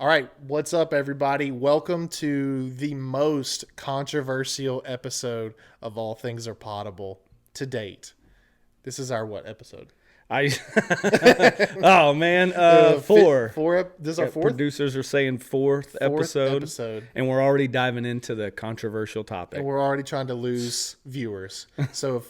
All right, what's up, everybody? Welcome to the most controversial episode of All Things Are Potable to date. This is our what episode? I oh man, four. This is our fourth Producers are saying fourth episode, and we're already diving into the controversial topic. and we're already trying to lose viewers. So if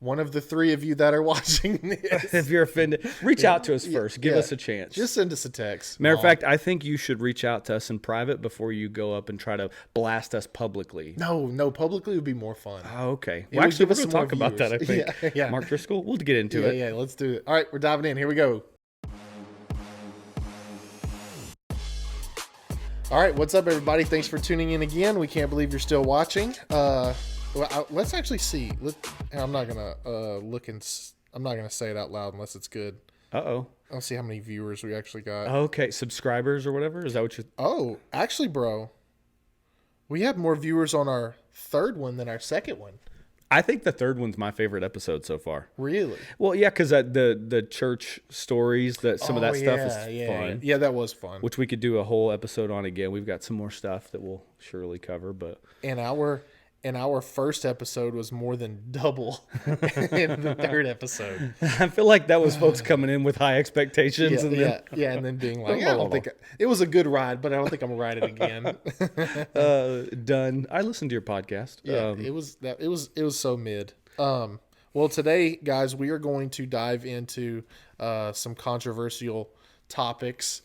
one of the three of you that are watching this, If you're offended, reach out to us first. Give us a chance. just send us a text. Matter of fact, I think you should reach out to us in private before you go up and try to blast us publicly. No, publicly would be more fun. Oh, okay. It Well, would actually, give we're us going to some more talk about that, I viewers. think. Yeah. Mark Driscoll, we'll get into it. Yeah, let's do it. All right, we're diving in. Here we go. All right, what's up, everybody? Thanks for tuning in again. We can't believe you're still watching. Let's actually see. I'm not gonna I'm not gonna say it out loud unless it's good. Uh-oh. I'll see how many viewers we actually got. Okay, subscribers or whatever? Is that what you... Oh, actually, bro, we have more viewers on our third one than our second one. I think the third one's my favorite episode so far. Really? Well, yeah, because the church stories, some of that stuff is fun. Yeah, that was fun. Which we could do a whole episode on again. We've got some more stuff that we'll surely cover, but And our first episode was more than double in the third epised. I feel like that was folks coming in with high expectations. And then being like, I don't think it was a good ride, but I don't think I'm gonna ride it again. Done. I listened to your podcast. Yeah, it was so mid. Well, today, guys, we are going to dive into some controversial topics.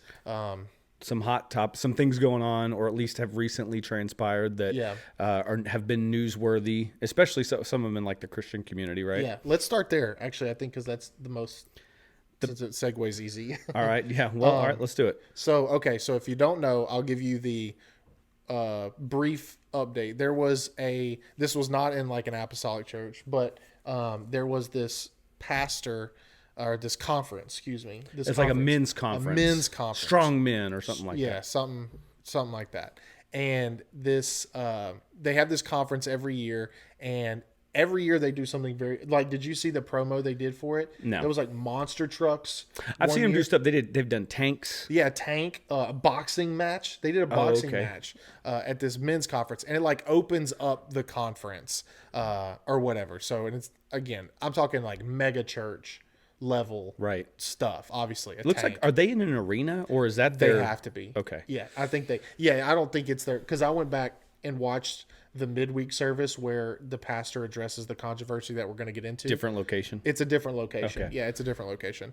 Some hot topics, some things going on, or at least have recently transpired that have been newsworthy, especially some of them in like the Christian community, right? Yeah, let's start there. Actually, I think because that's the most, since it segues easy. All right, yeah. Well, all right, let's do it. So if you don't know, I'll give you the brief update. This was not in like an apostolic church, but there was this pastor. Or this conference, excuse me. It's like a men's conference. A men's conference. Strong men or something like that. Yeah, something like that. And this, they have this conference every year, and every year they do something very, like, did you see the promo they did for it? No. There was like monster trucks. I've seen them do stuff. They've done tanks. Yeah, tank, a boxing match. They did a boxing match at this men's conference, and it like opens up the conference or whatever. So, and it's, again, I'm talking like mega church level stuff, obviously. Looks tank. Like, are they in an arena or is that their... They have to be. Okay. Yeah, I think I don't think it's their, because I went back and watched the midweek service where the pastor addresses the controversy that we're going to get into. Different location? It's a different location. Okay. Yeah, it's a different location.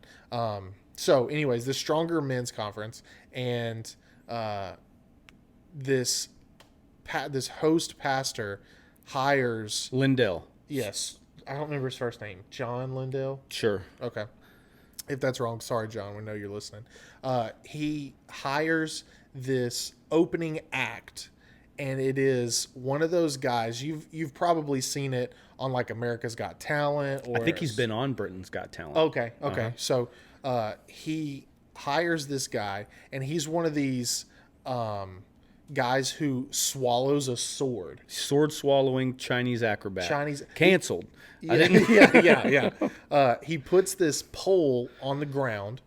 So anyways, the Stronger Men's Conference, and this host pastor hires... Lindell. Yes. I don't remember his first name. John Lindell? Sure. Okay. If that's wrong, sorry, John. We know you're listening. He hires this opening act, and it is one of those guys. You've probably seen it on like America's Got Talent. Or I think he's been on Britain's Got Talent. Okay. So he hires this guy, and he's one of these guys who swallows a sword. Sword swallowing Chinese acrobat. Canceled. Yeah. He puts this pole on the ground,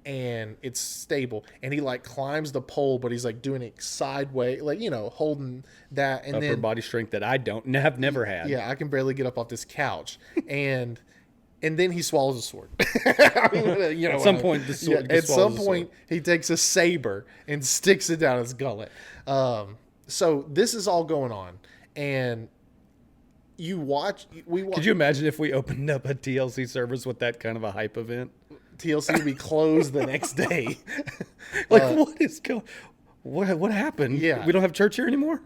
and it's stable, and he like climbs the pole, but he's like doing it sideways, like, holding that, and upper body strength that I have never had. Yeah, I can barely get up off this couch, and then he swallows a sword. At some point, the sword. Yeah, at some point, he takes a saber and sticks it down his gullet. So this is all going on, and we watch. Could you imagine if we opened up a TLC service with that kind of a hype event? TLC would be closed the next day. What is going? What happened? Yeah, we don't have church here anymore.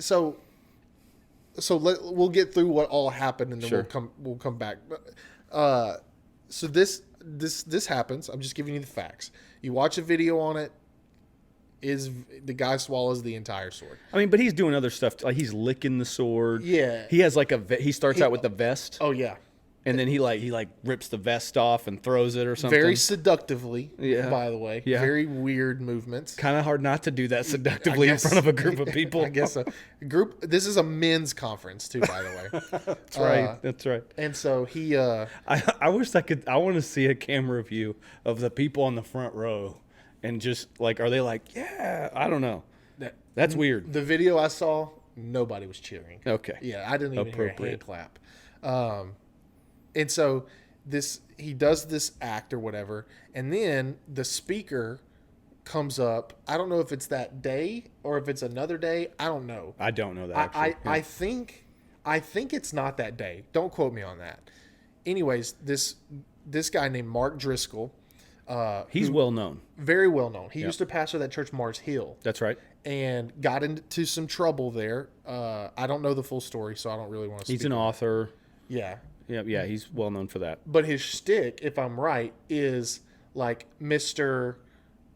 So we'll get through what all happened, and then we'll come back. So this happens. I'm just giving you the facts. You watch a video on it. Is the guy swallows the entire sword? I mean, but he's doing other stuff. Like he's licking the sword. Yeah. He has like he starts out with the vest. Oh yeah. And then he rips the vest off and throws it or something. Very seductively, by the way. Yeah. Very weird movements. Kind of hard not to do that seductively in front of a group of people. I guess so. This is a men's conference too, by the way. That's right. That's right. And so he... I wish I want to see a camera view of the people on the front row And just like, are they like, yeah, I don't know. That's weird. The video I saw, nobody was cheering. Okay. Yeah, I didn't even hear a hand clap. And so he does this act or whatever, and then the speaker comes up. I don't know if it's that day or if it's another day. I don't know. I don't know that. I think it's not that day. Don't quote me on that. Anyways, this guy named Mark Driscoll. He's well known. Very well known. He used to pastor that church, Mars Hill. That's right. And got into some trouble there. I don't know the full story, so I don't really want to speak. He's an author. Yeah. Yeah, he's well known for that. But his shtick, if I'm right, is like Mr.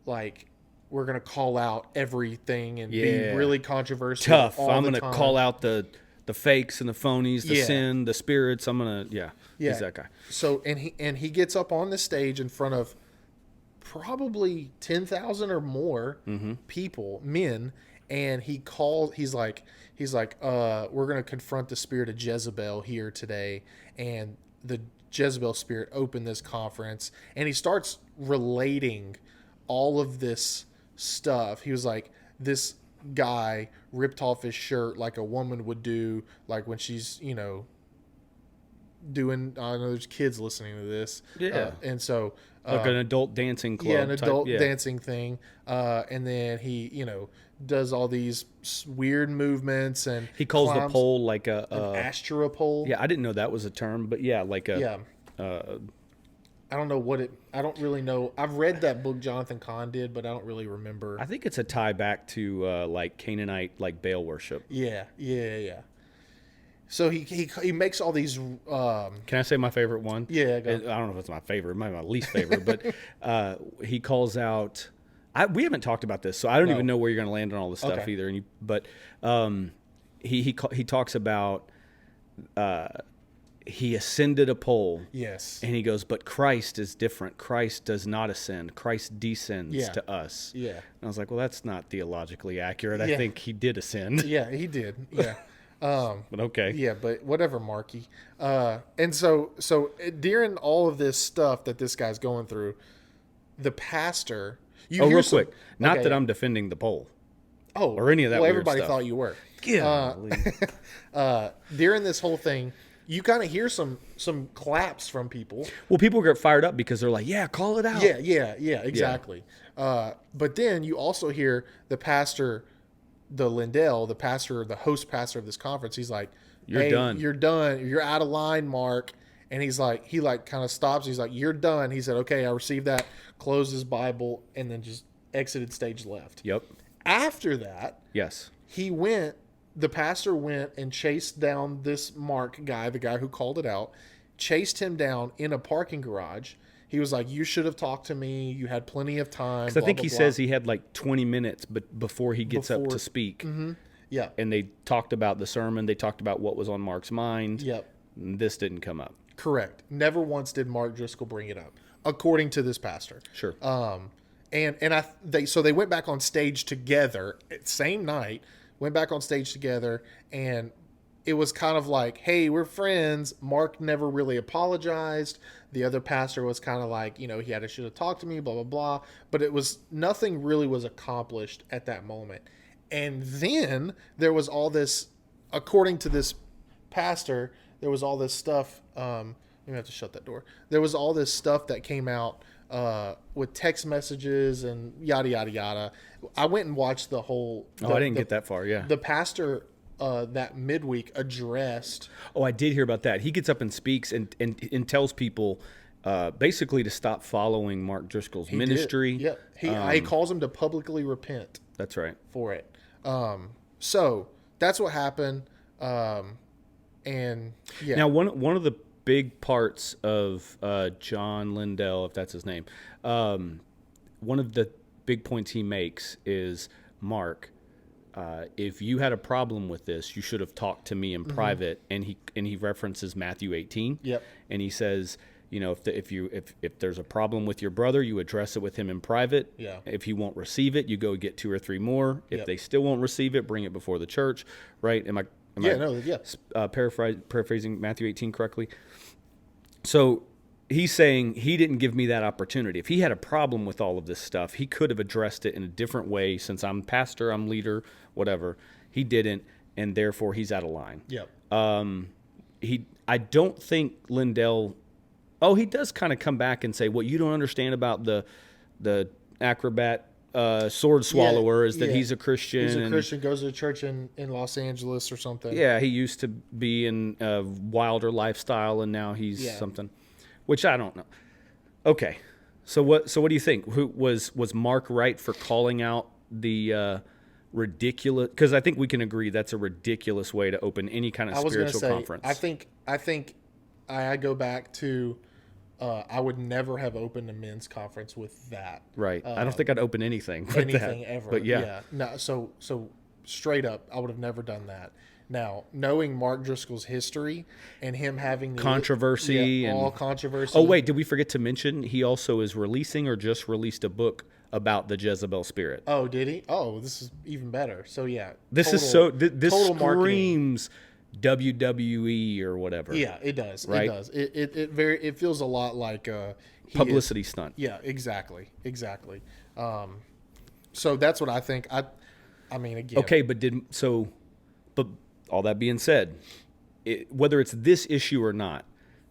Like, we're going to call out everything and be really controversial. Tough. I'm going to call out the fakes and the phonies, the sin, the spirits. I'm going to, he's that guy. So, and he gets up on the stage in front of probably 10,000 or more people, men, and he's like, we're going to confront the spirit of Jezebel here today. And the Jezebel spirit opened this conference, and he starts relating all of this stuff. He was like, this guy ripped off his shirt like a woman would do, like when she's, doing, I know there's kids listening to this. Yeah. And so, like an adult dancing club. Yeah, an adult dancing thing. And then he, does all these weird movements, and he calls the pole like an Astra pole. Yeah, I didn't know that was a term, but like a. I don't know I don't really know. I've read that book Jonathan Cahn did, but I don't really remember. I think it's a tie back to like Canaanite, like Baal worship. Yeah. So he makes all these. Can I say my favorite one? Yeah, go. I don't know if it's my favorite, maybe my least favorite, but he calls out. We haven't talked about this, so I don't even know where you're going to land on all this stuff either. But he talks about he ascended a pole. Yes. And he goes, but Christ is different. Christ does not ascend. Christ descends to us. Yeah. And I was like, well, that's not theologically accurate. I think he did ascend. Yeah, he did. Yeah. But okay. Yeah, but whatever, Marky. And so during all of this stuff that this guy's going through, the pastor. Real quick. Not that I'm defending the pole. Oh, or any of that. Well, weird everybody stuff. thought you were. During this whole thing, you kind of hear some claps from people. Well, people get fired up because they're like, "Yeah, call it out." Yeah, exactly. Yeah. But then you also hear the pastor, the Lindell, the host pastor of this conference. He's like, "You're done. You're done. You're out of line, Mark." And he's like, he kind of stops. He's like, "You're done." He said, "Okay, I received that." Closed his Bible and then just exited stage left. Yep. After that, yes, the pastor went and chased down this Mark guy, the guy who called it out, chased him down in a parking garage. He was like, "You should have talked to me. You had plenty of time." Because I think he says he had like 20 minutes before he gets up to speak. Mm-hmm. Yeah. And they talked about the sermon. They talked about what was on Mark's mind. Yep. And this didn't come up. Correct. Never once did Mark Driscoll bring it up, according to this pastor. Sure. So they went back on stage together, same night, went back on stage together, and it was kind of like, hey, we're friends. Mark never really apologized. The other pastor was kind of like, he should have talked to me, blah, blah, blah. But nothing really was accomplished at that moment. And then there was all this, according to this pastor, there was all this stuff. I'm going to have to shut that door. There was all this stuff that came out with text messages and yada, yada, yada. I went and watched the whole... I didn't get that far, yeah. The pastor that midweek addressed... Oh, I did hear about that. He gets up and speaks and tells people basically to stop following Mark Driscoll's ministry. Yeah, he calls them to publicly repent. That's right. For it. So that's what happened. And yeah. Now, one of the big parts of John Lindell, if that's his name, one of the big points he makes is, Mark, if you had a problem with this, you should have talked to me in private. And he references Matthew 18. Yep. And he says, if there's a problem with your brother, you address it with him in private. Yeah. If he won't receive it, you go get 2 or 3 more. If they still won't receive it, bring it before the church. Right? Am I paraphrasing Matthew 18 correctly? So he's saying he didn't give me that opportunity. If he had a problem with all of this stuff, he could have addressed it in a different way. Since I'm pastor, I'm leader, whatever. He didn't, and therefore he's out of line. Yep. I don't think Lindell. Oh, he does kind of come back and say, what you don't understand about the acrobat sword swallower is that he's a Christian. He's a Christian, goes to church in Los Angeles or something. Yeah, he used to be in a wilder lifestyle, and now he's something, which I don't know. Okay, so what do you think? Was Mark right for calling out the ridiculous? Because I think we can agree that's a ridiculous way to open any kind of spiritual conference. I think I go back to I would never have opened a men's conference with that. Right. I don't think I'd open anything with anything that. Ever. But yeah. No. So straight up, I would have never done that. Now, knowing Mark Driscoll's history and him having controversy and all controversy. Oh wait, did we forget to mention he also is releasing or just released a book about the Jezebel spirit? Oh, did he? Oh, this is even better. So yeah, this screams WWE or whatever. Yeah, it does. Right? It does. It feels a lot like publicity stunt. Yeah, exactly. So that's what I think. I mean, again. Okay, but all that being said, whether it's this issue or not,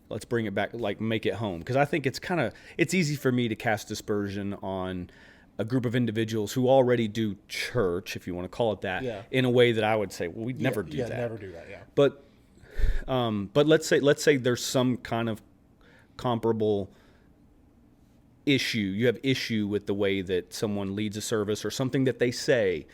let's bring it back, like make it home, because I think it's easy for me to cast dispersion on a group of individuals who already do church, if you want to call it that, in a way that I would say, well, we'd never do that. Never do that. Yeah. But let's say there's some kind of comparable issue. You have issue with the way that someone leads a service or something that they say,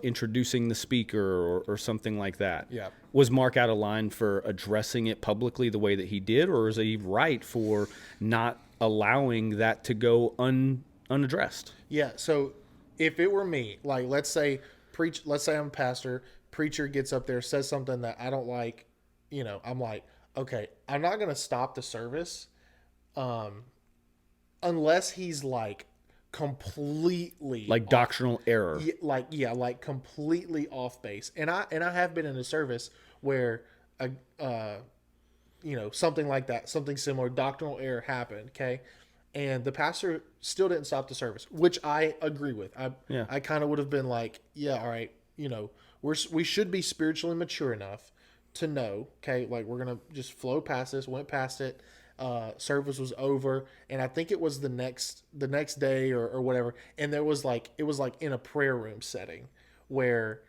introducing the speaker or something like that. Yeah. Was Mark out of line for addressing it publicly the way that he did, or is he right for not allowing that to go unaddressed? Yeah. So if it were me, like let's say I'm a pastor, preacher gets up there, says something that I don't like, I'm like, okay, I'm not going to stop the service. Unless he's like completely like doctrinal error, like completely off base. And I have been in a service where something like that, something similar, doctrinal error happened. Okay, and the pastor still didn't stop the service, which I agree with. I kind of would have been like, yeah, all right, we should be spiritually mature enough to know, okay, like we're gonna just flow past this. Went past it. Service was over, and I think it was the next day or whatever, and it was like in a prayer room setting where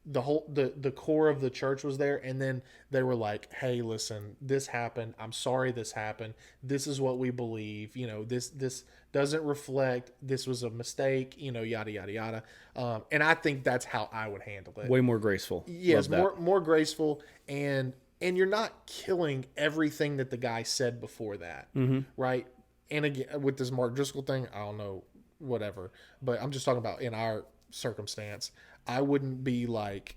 the whole the core of the church was there, and then they were like, hey, listen, this happened, I'm sorry this happened, this is what we believe, this doesn't reflect, this was a mistake, yada yada yada. And I think that's how I would handle it. Way more graceful. Yes, more graceful, and you're not killing everything that the guy said before that, right? And again, with this Mark Driscoll thing, I don't know, whatever. But I'm just talking about in our circumstance. I wouldn't be like,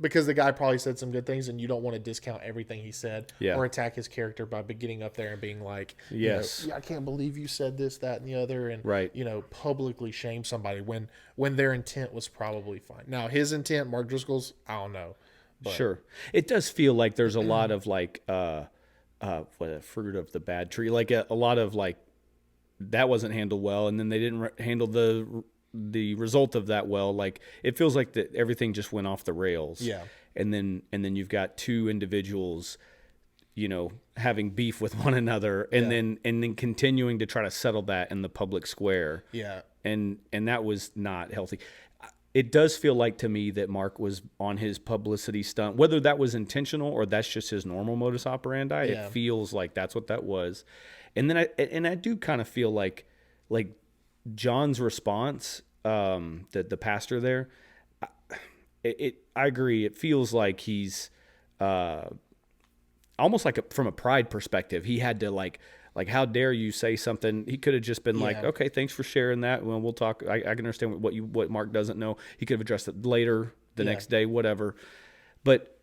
because the guy probably said some good things, and you don't want to discount everything he said or attack his character by getting up there and being like, yes, I can't believe you said this, that, and the other, and right. Publicly shame somebody when their intent was probably fine. Now his intent, Mark Driscoll's, I don't know. But. Sure, it does feel like there's a lot of like, fruit of the bad tree, like a lot of like that wasn't handled well, and then they didn't handle the result of that well. Like it feels like that everything just went off the rails. Yeah. And then you've got two individuals, having beef with one another, and then continuing to try to settle that in the public square. Yeah. And that was not healthy. It does feel like to me that Mark was on his publicity stunt, whether that was intentional or that's just his normal modus operandi. Yeah. It feels like that's what that was. And then I do kind of feel like John's response, the pastor there, I agree. It feels like he's almost like from a pride perspective. He had to like how dare you say something? He could have just been like, okay, thanks for sharing that. Well, we'll talk. I can understand what Mark doesn't know. He could have addressed it later, the next day, whatever. But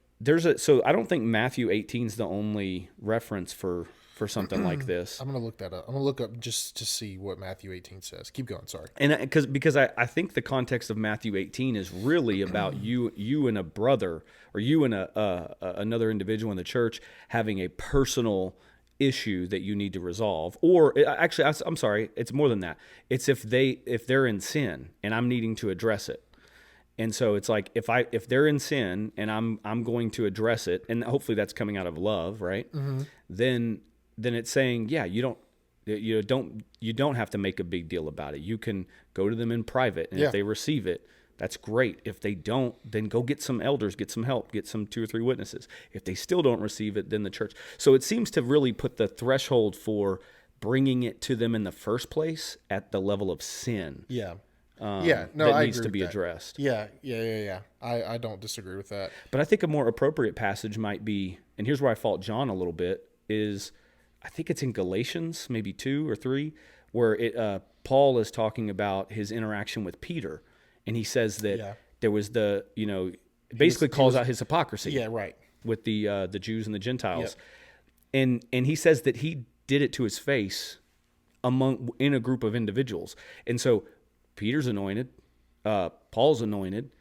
so I don't think Matthew 18 is the only reference for for something like this. I'm gonna look that up. I'm gonna look up just to see what Matthew 18 says. Keep going. Sorry. And because I think the context of Matthew 18 is really about you and a brother, or you and another individual in the church having a personal issue that you need to resolve. Or actually, I'm sorry, it's more than that. It's if they're in sin and I'm needing to address it. And so it's like if they're in sin and I'm going to address it, and hopefully that's coming out of love, right? Mm-hmm. Then it's saying, yeah, you don't have to make a big deal about it. You can go to them in private, and if they receive it, that's great. If they don't, then go get some elders, get some help, get some 2 or 3 witnesses. If they still don't receive it, then the church. So it seems to really put the threshold for bringing it to them in the first place at the level of sin. Yeah. That needs to be addressed. Yeah. I don't disagree with that. But I think a more appropriate passage might be, and here's where I fault John a little bit, is I think it's in Galatians, maybe 2 or 3, where Paul is talking about his interaction with Peter, and he says that there was basically calls out his hypocrisy. Yeah, right. With the Jews and the Gentiles, and he says that he did it to his face in a group of individuals, and so Peter's anointed, Paul's anointed.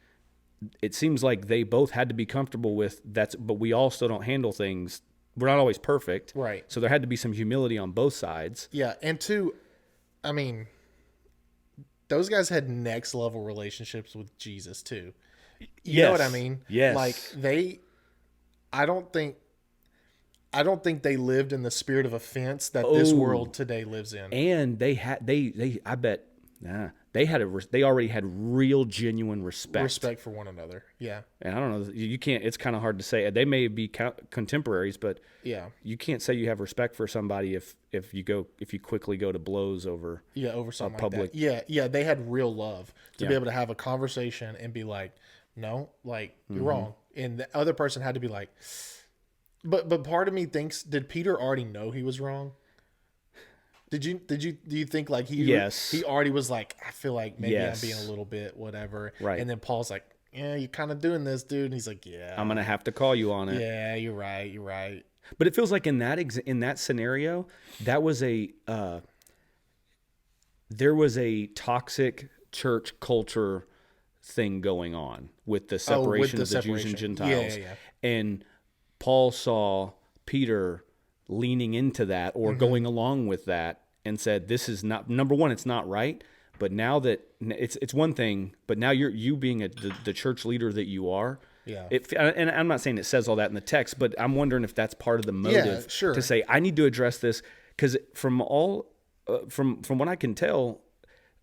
It seems like they both had to be comfortable with that, but we all still don't handle things. We're not always perfect. Right. So there had to be some humility on both sides. Yeah. And 2, I mean, those guys had next level relationships with Jesus too. You know what I mean? Yes. Like I don't think they lived in the spirit of offense that this world today lives in. And they already had real genuine respect for one another. Yeah. And I don't know, you can't, it's kind of hard to say. They may be contemporaries, but you can't say you have respect for somebody if you quickly go to blows over something public. Like that. Yeah, they had real love to be able to have a conversation and be like, no, like you're wrong. And the other person had to be like, but part of me thinks, did Peter already know he was wrong? Do you think like he already was like, I feel like maybe I'm being a little bit whatever. Right. And then Paul's like, yeah, you're kind of doing this, dude. And he's like, yeah, I'm going to have to call you on it. Yeah, you're right. But it feels like in that scenario, that was there was a toxic church culture thing going on with the separation of the Jews and Gentiles. Yeah. And Paul saw Peter leaning into that or going along with that and said, this is not, number one, it's not right. But now that it's one thing, but now you being the church leader that you are. Yeah. And I'm not saying it says all that in the text, but I'm wondering if that's part of the motive to say, I need to address this. Because from what I can tell,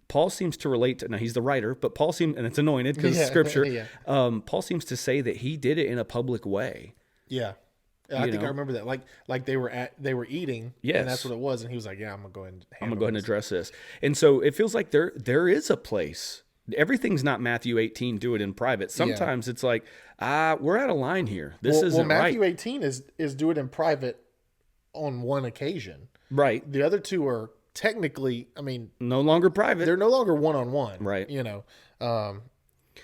Paul seems to relate to, now he's the writer, but Paul seems, and it's anointed because it's scripture. Paul seems to say that he did it in a public way. Yeah. I think I remember that. Like they were eating, and that's what it was. And he was like, "Yeah, I'm gonna go ahead and address this." And so it feels like there is a place. Everything's not Matthew 18. Do it in private. Sometimes it's like, we're out of line here. This isn't right. Matthew 18 is do it in private on one occasion. Right. The other 2 are technically, I mean, no longer private. They're no longer one-on-one. Right. You know.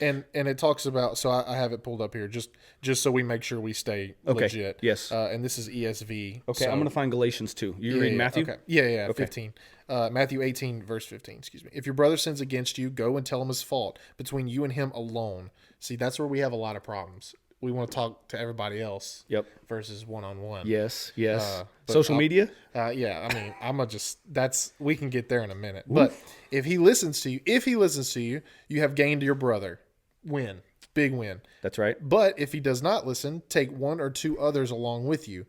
And it talks about, so I have it pulled up here just so we make sure we stay legit. Yes. And this is ESV. Okay, I'm going to find Galatians 2. You reading Matthew? Okay. Yeah, okay. 15. Matthew 18, verse 15, excuse me. If your brother sins against you, go and tell him his fault between you and him alone. See, that's where we have a lot of problems. We want to talk to everybody else. Yep. Versus one-on-one. Yes. Social media? Yeah, I mean, we can get there in a minute. Oof. But if he listens to you, you have gained your brother. Win. Big win. That's right. But if he does not listen, take 1 or 2 others along with you.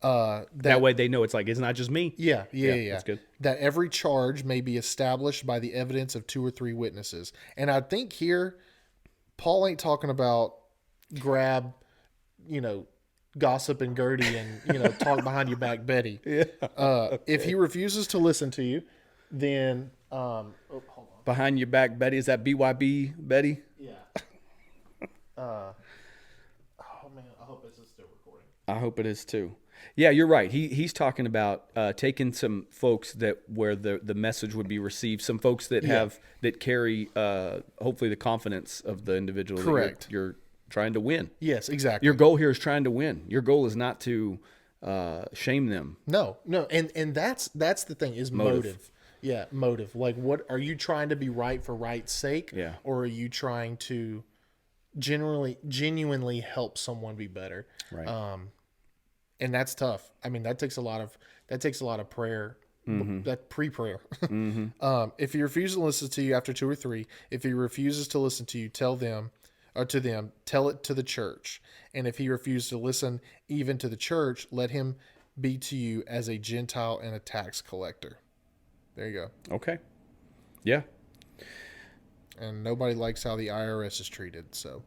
That way they know it's not just me. Yeah. That's good. That every charge may be established by the evidence of 2 or 3 witnesses. And I think here, Paul ain't talking about grab, gossip and Gertie and, talk behind your back Betty. Yeah. Okay. If he refuses to listen to you, then, hold on. Behind your back Betty, is that BYB Betty? Yeah. Oh man, I hope this is still recording. I hope it is too. Yeah, you're right. He's talking about taking some folks where the message would be received, some folks that carry hopefully the confidence of the individual. Correct. That you're trying to win. Yes, exactly. Your goal here is trying to win. Your goal is not to shame them. No, and that's the thing is motive. Yeah, motive. Like, what are you trying to be right for right's sake? Yeah. Or are you trying to genuinely help someone be better? Right. And that's tough. I mean, that takes a lot of prayer. That pre-prayer. If he refuses to listen to you after 2 or 3, if he refuses to listen to you, tell it to the church. And if he refuses to listen even to the church, let him be to you as a Gentile and a tax collector. There you go. Okay. Yeah. And nobody likes how the IRS is treated, so.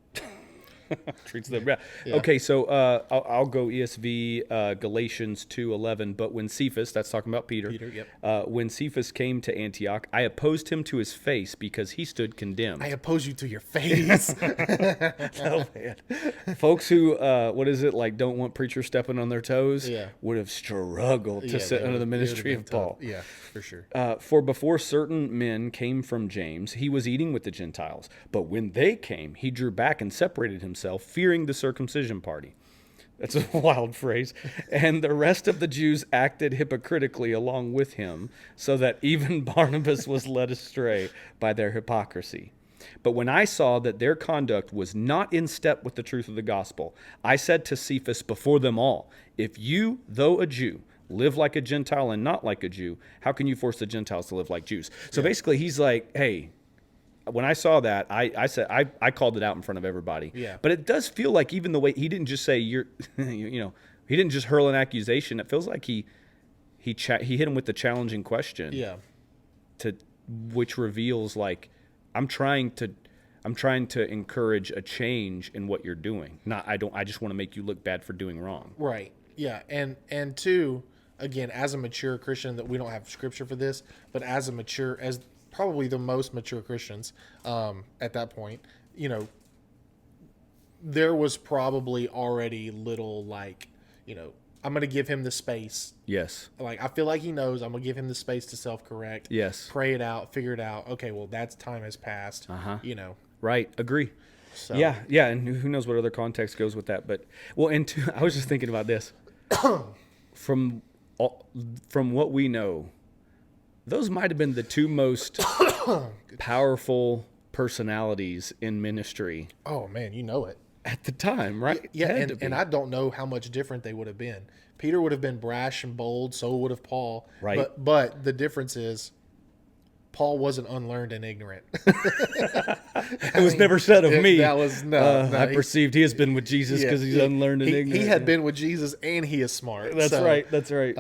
Treats them. Yeah. Okay, so I'll go ESV, Galatians 2:11. But when Cephas, that's talking about Peter. Yep. When Cephas came to Antioch, I opposed him to his face because he stood condemned. I oppose you to your face. Oh man, folks who don't want preachers stepping on their toes, would have struggled to sit under the ministry of Paul. Yeah, for sure. For before certain men came from James, he was eating with the Gentiles. But when they came, he drew back and separated himself, fearing the circumcision party. That's a wild phrase. And the rest of the Jews acted hypocritically along with him, so that even Barnabas was led astray by their hypocrisy. But when I saw that their conduct was not in step with the truth of the gospel, I said to Cephas before them all, if you, though a Jew, live like a Gentile and not like a Jew, how can you force the Gentiles to live like Jews? So basically he's like, hey, when I saw that, I said I called it out in front of everybody. Yeah. But it does feel like even the way he didn't just say he didn't just hurl an accusation. It feels like he hit him with the challenging question. Yeah. Which reveals like I'm trying to encourage a change in what you're doing. I just want to make you look bad for doing wrong. Right. Yeah. And two, again, as a mature Christian, that we don't have scripture for this, but as probably the most mature Christians at that point, there was probably already little I'm going to give him the space. Yes. Like, I feel like he knows I'm going to give him the space to self-correct. Yes. Pray it out, figure it out. Okay, well, that's time has passed. Right. Agree. So. Yeah. And who knows what other context goes with that. But, I was just thinking about this. From what we know, those might have been the two most powerful personalities in ministry. Oh, man, you know it. At the time, right? Yeah, and I don't know how much different they would have been. Peter would have been brash and bold, so would have Paul. Right. But the difference is Paul wasn't unlearned and ignorant. It was never said of me. That was I perceived he has been with Jesus because he's unlearned and ignorant. He had been with Jesus and he is smart. That's right. That's right.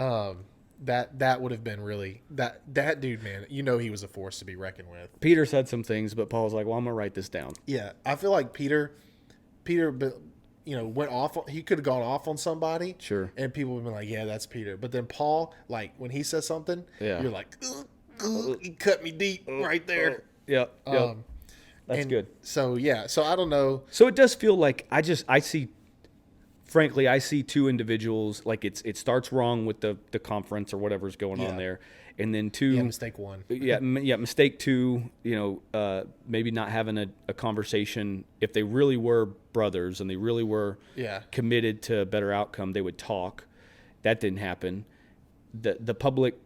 That would have been really that dude, man. He was a force to be reckoned with. Peter said some things, but Paul was like, "Well, I'm gonna write this down." Yeah, I feel like Peter, went off. He could have gone off on somebody. Sure. And people would have been like, "Yeah, that's Peter." But then Paul, like when he says something, you're like, he cut me deep right there. Yep. That's good. So I don't know. So it does feel like I see. Frankly, I see two individuals, like it starts wrong with the conference or whatever's going on there. And then two... Yeah, mistake one. Mistake two, maybe not having a conversation. If they really were brothers and they really were committed to a better outcome, they would talk. That didn't happen. The public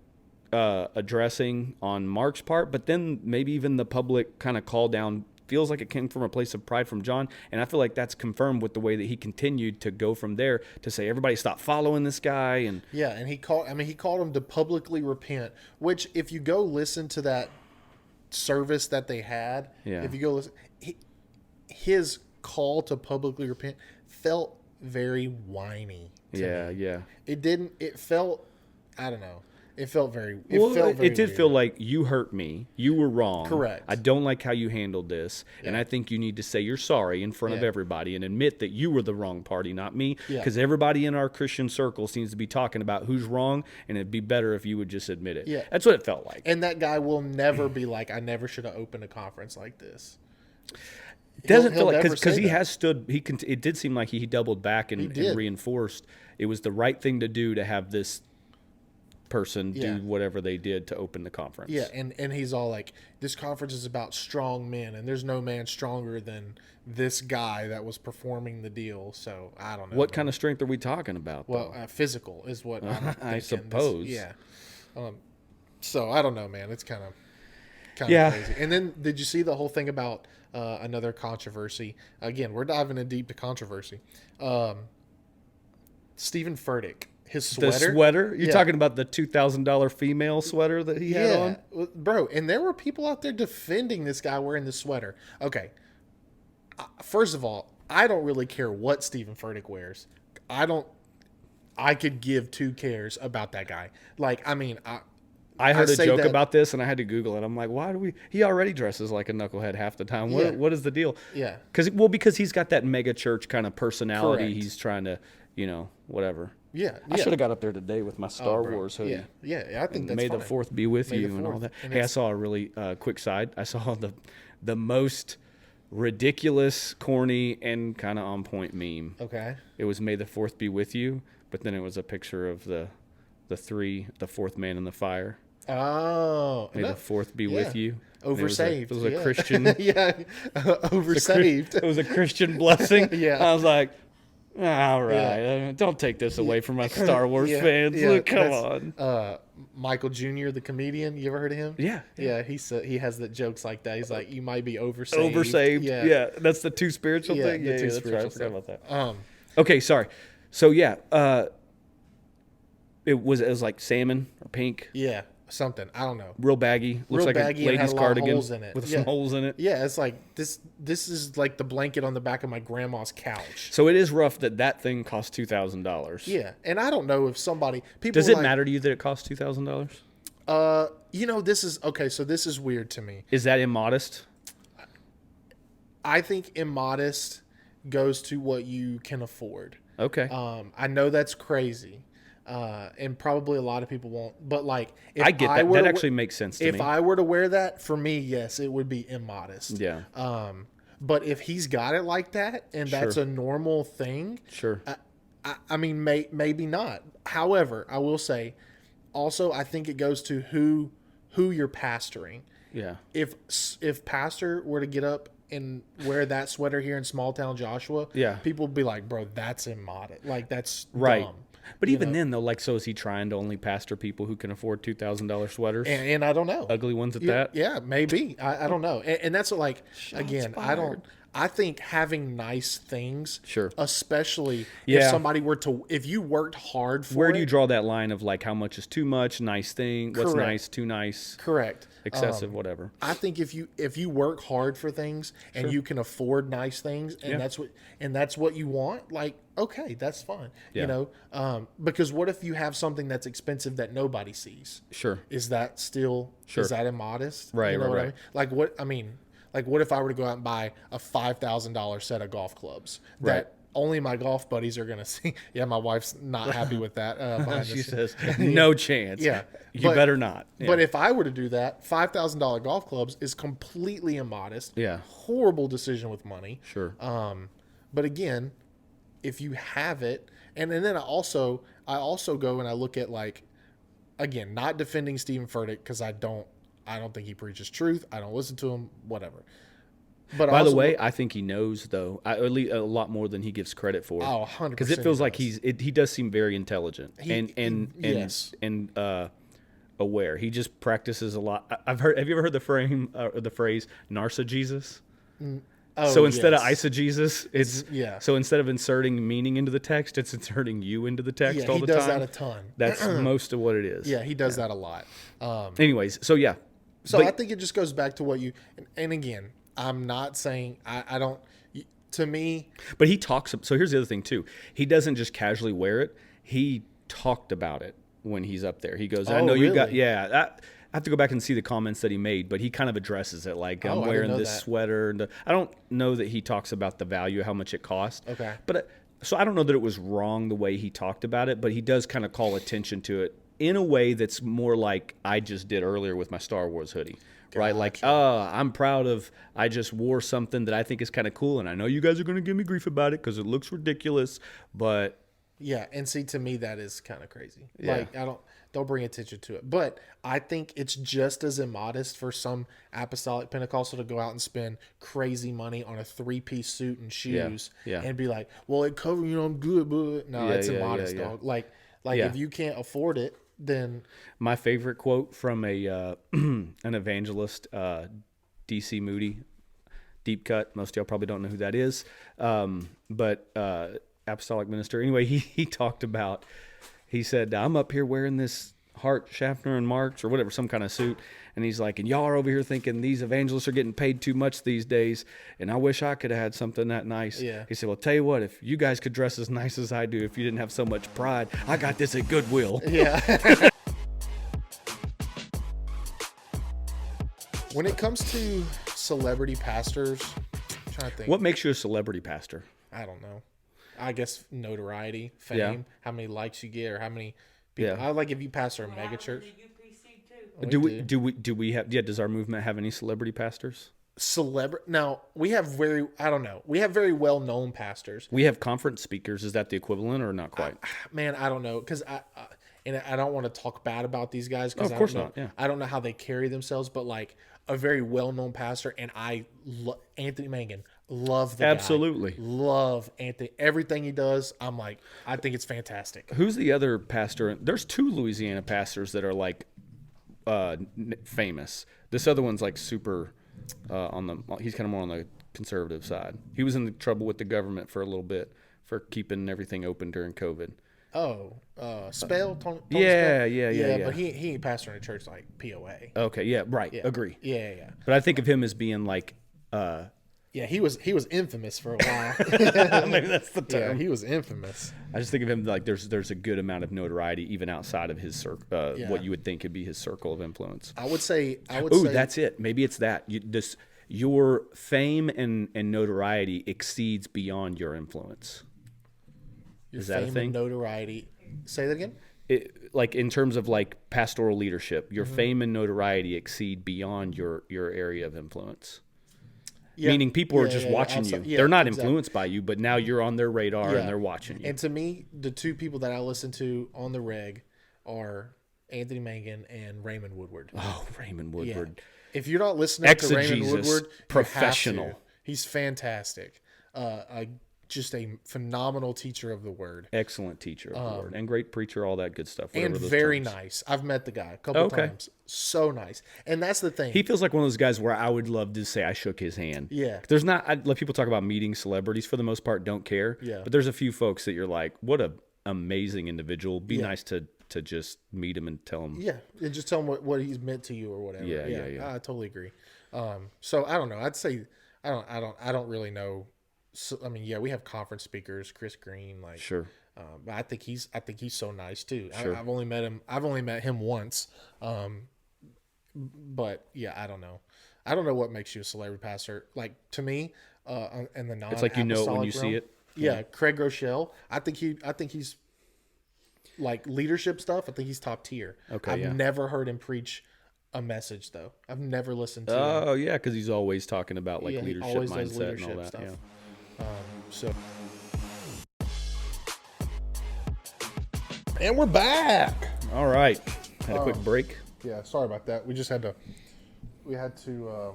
addressing on Mark's part, but then maybe even the public kind of call down feels like it came from a place of pride from John, and I feel like that's confirmed with the way that he continued to go from there to say everybody stop following this guy. And he called him to publicly repent, which if you go listen to that service that they had, if you go listen, his call to publicly repent felt very whiny to me. It felt, I don't know. It felt very. It did feel like you hurt me. You were wrong. Correct. I don't like how you handled this, and I think you need to say you're sorry in front of everybody and admit that you were the wrong party, not me. Because everybody in our Christian circle seems to be talking about who's wrong, and it'd be better if you would just admit it. Yeah. That's what it felt like. And that guy will never be like, I never should have opened a conference like this. It doesn't feel like because he has stood. It did seem like he doubled back and reinforced it was the right thing to do to have this person do whatever they did to open the conference. Yeah, and he's all like, this conference is about strong men, and there's no man stronger than this guy that was performing the deal. So I don't know. What kind of strength are we talking about? Well, physical is what I suppose. So I don't know, man. It's kind of crazy. And then did you see the whole thing about another controversy? Again, we're diving in deep to controversy. Stephen Furtick. His sweater. The sweater? You're talking about the $2,000 female sweater that he had on? Bro, and there were people out there defending this guy wearing the sweater. Okay. First of all, I don't really care what Stephen Furtick wears. I could give two cares about that guy. Like, I mean, I heard a joke about this, and I had to Google it. I'm like, why do we... He already dresses like a knucklehead half the time. What is the deal? Yeah. Because he's got that mega church kind of personality. Correct. He's trying to, whatever. Yeah. I should have got up there today with my Star Wars hoodie. Yeah, I think that's May fine. the 4th be with you and all that. Hey, I saw a really quick side. I saw the most ridiculous, corny, and kind of on point meme. Okay. It was May the 4th be with you, but then it was a picture of the fourth man in the fire. Oh. May the 4th be with you. Oversaved. It was a Christian. Oversaved. It was a Christian blessing. Yeah. I was like, all right, don't take this away from us Star Wars fans. Look, come on. Michael Jr., the comedian. You ever heard of him? Yeah. Yeah, he has the jokes like that. He's like, you might be oversaved. Oversaved. Yeah. That's the too spiritual thing. Yeah, That's right. I forgot about that. that. Okay, sorry. So it was like salmon or pink. Yeah, something. I don't know. Real baggy. Looks like a lady's cardigan with some holes in it. Yeah, it's like this is like the blanket on the back of my grandma's couch. So it is rough that thing cost $2,000. Yeah, and I don't know if people does it matter to you that it costs $2,000? This is okay. So this is weird to me. Is that immodest? I think immodest goes to what you can afford. Okay. I know that's crazy. And probably a lot of people won't. But like, if I get that. That actually makes sense to me. If I were to wear that, for me, yes, it would be immodest. Yeah. But if he's got it like that, and that's a normal thing, sure. I mean, maybe not. However, I will say, also, I think it goes to who you're pastoring. Yeah. If pastor were to get up and wear that sweater here in small town Joshua, people would be like, bro, that's immodest. Like, that's right. dumb. But even then, though, like, so is he trying to only pastor people who can afford $2,000 sweaters? And I don't know. Ugly ones at that? Yeah, maybe. I don't know. And that's what, like, Shots again, fired. I think having nice things, sure, especially if somebody were to, if you worked hard for it. Where do you draw that line of, like, how much is too much, nice thing, what's Correct. nice, too nice? Correct. Excessive, whatever. I think if you work hard for things and you can afford nice things and that's what you want, like, okay, that's fine. Yeah. Because what if you have something that's expensive that nobody sees? Sure. Is that still is that immodest? Right, you know right. what I mean? Like what if I were to go out and buy a $5,000 set of golf clubs that only my golf buddies are going to see? Yeah, my wife's not happy with that. She says, no chance. Yeah. You better not. Yeah. But if I were to do that, $5,000 golf clubs is completely immodest. Yeah. Horrible decision with money. Sure. But again, if you have it, and then I also go and I look at, like, again, not defending Stephen Furtick because I don't think he preaches truth. I don't listen to him, whatever. But by the way, I think he knows, though, at least a lot more than he gives credit for. Oh, 100%. Because it feels like he does seem very intelligent yes. and aware. He just practices a lot. Have you ever heard the phrase narcigesis? Oh, so instead of eisegesis, it's yeah. So instead of inserting meaning into the text, it's inserting you into the text all the time. He does that a ton. That's most of what it is. Yeah, he does that a lot. Anyways, so yeah. So I think it just goes back to what you, and again, I'm not saying I don't. To me, but he talks. So here's the other thing too. He doesn't just casually wear it. He talked about it when he's up there. He goes, "I know you got." Yeah, I have to go back and see the comments that he made, but he kind of addresses it. Like, I'm wearing this sweater, and I don't know that he talks about the value, how much it cost. Okay, but so I don't know that it was wrong the way he talked about it, but he does kind of call attention to it in a way that's more like I just did earlier with my Star Wars hoodie. Gotcha. Right? Like, I'm proud of, I just wore something that I think is kind of cool, and I know you guys are going to give me grief about it because it looks ridiculous, but Yeah, and see, to me, that is kind of crazy. Yeah. Like, don't bring attention to it. But I think it's just as immodest for some apostolic Pentecostal to go out and spend crazy money on a 3-piece suit and shoes and be like, well, it cover, I'm good, but no, it's immodest, dog. Like if you can't afford it, then. My favorite quote from a an evangelist, DC Moody, deep cut. Most of y'all probably don't know who that is, but apostolic minister. Anyway, he talked about. He said, "I'm up here wearing this Hart, Schaffner, and Marks or whatever, some kind of suit," and he's like, "And y'all are over here thinking these evangelists are getting paid too much these days, and I wish I could have had something that nice." Yeah. He said, "Well, tell you what, if you guys could dress as nice as I do, if you didn't have so much pride, I got this at Goodwill." Yeah. When it comes to celebrity pastors, I'm trying to think. What makes you a celebrity pastor? I don't know. I guess notoriety, fame, how many likes you get, or how many people. I like if you pastor a mega church. Do we have? Yeah, does our movement have any celebrity pastors? Now we have I don't know. We have very well known pastors. We have conference speakers. Is that the equivalent or not quite? I don't know, because I don't want to talk bad about these guys because of course not. Yeah. I don't know how they carry themselves, but like a very well known pastor, and Anthony Mangan. Love the Absolutely. guy. Love Anthony. Everything he does, I'm like, I think it's fantastic. Who's the other pastor? There's 2 Louisiana pastors that are like famous. This other one's like super he's kind of more on the conservative side. He was in trouble with the government for a little bit for keeping everything open during COVID. Oh, Spell? Tony yeah, Spell? Yeah. But he ain't pastoring a church like POA. Okay, yeah, right. Yeah. Agree. Yeah. But I think of him as being like yeah, he was infamous for a while. Maybe that's the term. Yeah, he was infamous. I just think of him like there's a good amount of notoriety even outside of his circle, what you would think could be his circle of influence. I would say. That's it. Maybe it's that. Your fame and notoriety exceeds beyond your influence. Your Is that fame a thing? And notoriety. Say that again. Like in terms of like pastoral leadership, your fame and notoriety exceed beyond your area of influence. Yeah. Meaning people are just watching you. They're not influenced by you, but now you're on their radar and they're watching you. And to me, the 2 people that I listen to on the reg are Anthony Mangan and Raymond Woodward. Oh, Raymond Woodward. Yeah. If you're not listening to Raymond Woodward, professional. He's fantastic. Just a phenomenal teacher of the word. Excellent teacher of the word. And great preacher, all that good stuff. And very nice. I've met the guy a couple times. So nice. And that's the thing. He feels like one of those guys where I would love to say I shook his hand. Yeah. There's not, I let people talk about meeting celebrities. For the most part, don't care. Yeah. But there's a few folks that you're like, what a amazing individual. Be nice to just meet him and tell him. Yeah. And just tell him what he's meant to you or whatever. Yeah. I totally agree. So I don't know. I'd say, I don't really know. So, I mean, yeah, we have conference speakers, Chris Green, like sure, but I think he's so nice too. Sure. I've only met him once, but yeah, I don't know what makes you a celebrity pastor. Like to me, and the non, it's like you know it when you see it. Yeah, Craig Rochelle. I think he's like leadership stuff. I think he's top tier. Okay, I've never heard him preach a message though. I've never listened to. Oh yeah, because he's always talking about like leadership mindset and all that. Stuff. Yeah. So, and we're back. All right, had a quick break. Yeah, sorry about that. We had to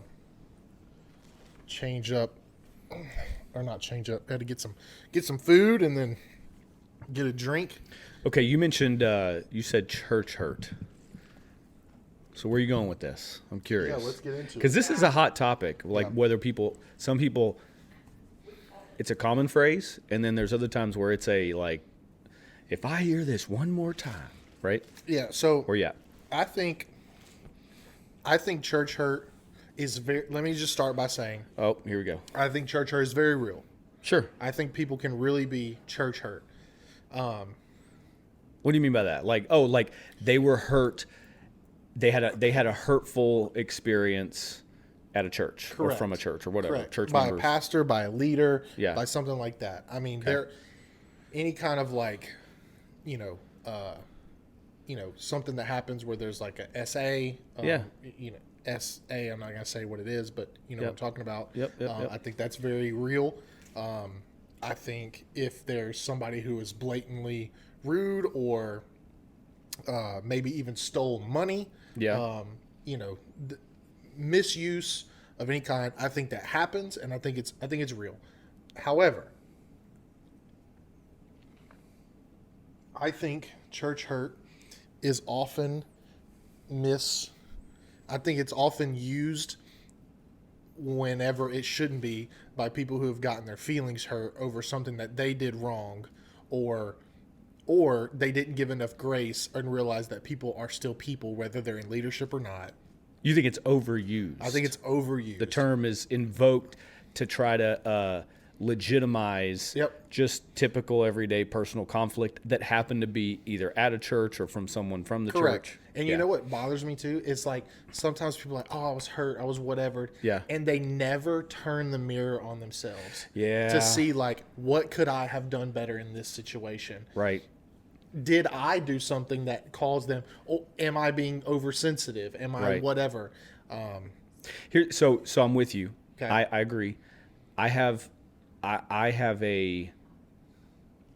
change up, or not change up. Had to get some food and then get a drink. Okay, you mentioned you said church hurt. So where are you going with this? I'm curious. Yeah, let's get into it. Because this is a hot topic. Like whether some people. It's a common phrase, and then there's other times where it's a like, if I hear this one more time, right? Yeah. So where you at? I think church hurt is very. Let me just start by saying. Oh, here we go. I think church hurt is very real. Sure. I think people can really be church hurt. What do you mean by that? Like they were hurt. They had a hurtful experience. At a church. Correct. Or from a church or whatever. Correct. Church by members. A pastor, by a leader, yeah. By something like that. I mean, any kind of like, something that happens where there's like a SA. SA. I'm not gonna say what it is, but you know what I'm talking about. Yep. I think that's very real. I think if there's somebody who is blatantly rude or maybe even stole money, misuse of any kind, I think that happens, and I think it's real. However, I think church hurt is often I think it's often used whenever it shouldn't be by people who have gotten their feelings hurt over something that they did wrong, or they didn't give enough grace and realize that people are still people, whether they're in leadership or not. You think it's overused? I think it's overused. The term is invoked to try to legitimize just typical everyday personal conflict that happened to be either at a church or from someone from the church. And you know what bothers me too? It's like sometimes people are like, oh, I was hurt, I was whatever. Yeah. And they never turn the mirror on themselves. Yeah. To see like, what could I have done better in this situation? Right. Did I do something that caused them? Oh, am I being oversensitive? Am I whatever? So I'm with you. Okay. I agree. I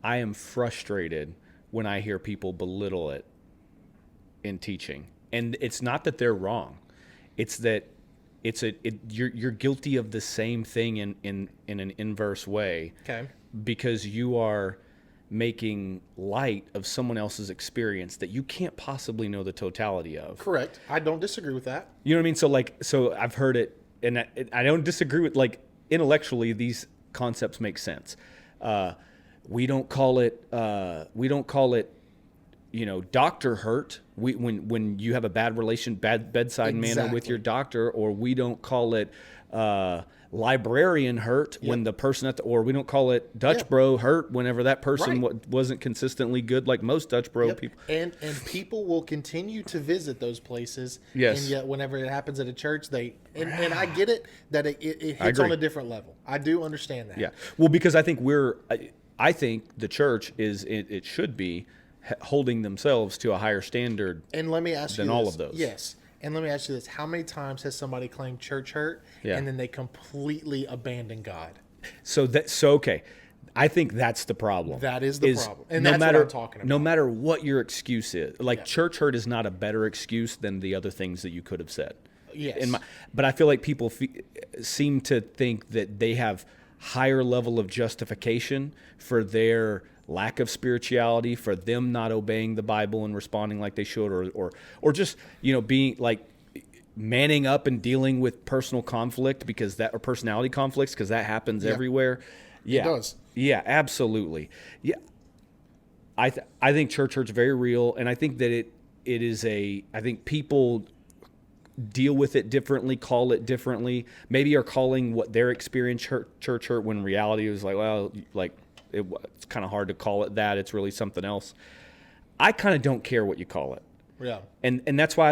am frustrated when I hear people belittle it in teaching. And it's not that they're wrong. It's that you're guilty of the same thing in an inverse way. Okay. Because you are making light of someone else's experience that you can't possibly know the totality of. Correct. I don't disagree with that. You know what I mean? So I've heard it, and I don't disagree with, like, intellectually these concepts make sense. We don't call it doctor hurt. When you have a bad bedside manner with your doctor, or we don't call it librarian hurt when the person or we don't call it Dutch bro hurt whenever that person wasn't consistently good, like most Dutch bro people. And people will continue to visit those places. Yes. And yet whenever it happens at a church, and I get it that it hits on a different level. I do understand that. Yeah. Well, because I think I think the church it should be holding themselves to a higher standard. And let me ask you than all of those. Yes. And let me ask you this: how many times has somebody claimed church hurt, and then they completely abandon God? So okay, I think that's the problem. That is the problem, and that's what I'm talking about. No matter what your excuse is, like church hurt is not a better excuse than the other things that you could have said. Yes. But I feel like people seem to think that they have higher level of justification for their lack of spirituality, for them not obeying the Bible and responding like they should, or just, being like manning up and dealing with personal conflict or personality conflicts, because that happens everywhere. Yeah. It does. Yeah, absolutely. Yeah. I think church hurt's very real, and I think that it is I think people deal with it differently, call it differently, maybe are calling what their experience church hurt when reality was like, well, like, it's kind of hard to call it that. It's really something else. I kind of don't care what you call it. Yeah. And that's why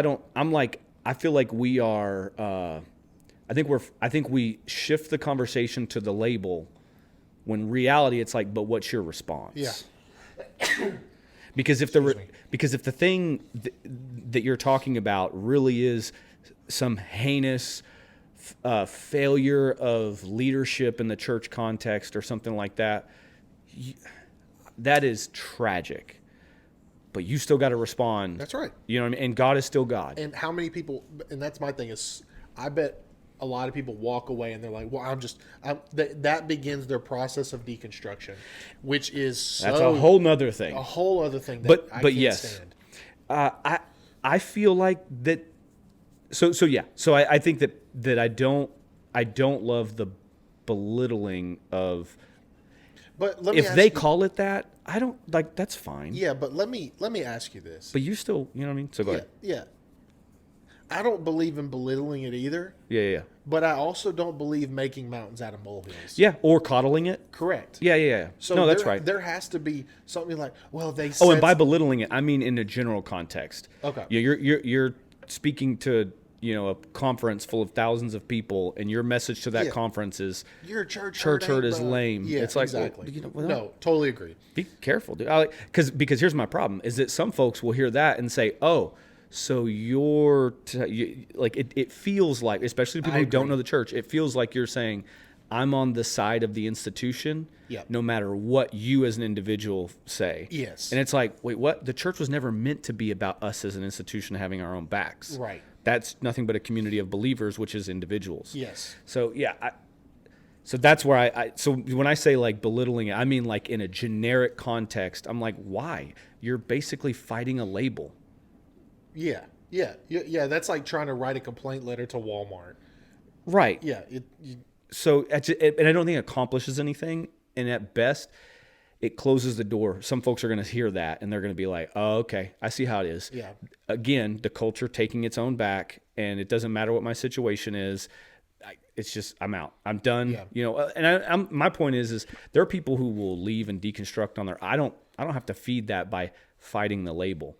I feel like we are, I think we shift the conversation to the label when reality it's like, but what's your response? Yeah. Because if the thing that you're talking about really is some heinous failure of leadership in the church context or something like that, that is tragic. But you still got to respond. That's right. You know what I mean? And God is still God. And how many people, and that's my thing, is I bet a lot of people walk away and they're like, well, that begins their process of deconstruction, which is that's a whole nother thing. A whole other thing that I can't stand. I feel like that. So I think that I don't love the belittling of. But let me if they call it that, I don't like. That's fine. Yeah, but let me ask you this. But you still, you know what I mean. So go ahead. Yeah. I don't believe in belittling it either. Yeah. But I also don't believe making mountains out of molehills. Yeah, or coddling it. Correct. Yeah. So no, that's right. There has to be something like, well, they. Oh, and by belittling it, I mean in a general context. Okay. Yeah, you're speaking to a conference full of thousands of people, and your message to that conference is your church hurt is lame. Yeah, it's like, exactly. No, totally agree. Be careful, dude. Because here's my problem: is that some folks will hear that and say, "Oh, so you're like it feels like, especially people who don't know the church, it feels like you're saying, I'm on the side of the institution, Yep. no matter what you as an individual say. Yes. And it's like, wait, what? The church was never meant to be about us as an institution having our own backs. Right. That's nothing but a community of believers, which is individuals. Yes. So, yeah, so that's where so when I say like belittling it, I mean like in a generic context, I'm like, why? You're basically fighting a label. Yeah. Yeah. That's like trying to write a complaint letter to Walmart. Right. Yeah. So, and I don't think it accomplishes anything. And at best, it closes the door. Some folks are going to hear that and they're going to be like, oh, okay, I see how it is. Yeah. Again, the culture taking its own back, and it doesn't matter what my situation is. It's just, I'm out. I'm done. Yeah. You know, and my point is there are people who will leave and deconstruct on their, I don't have to feed that by fighting the label,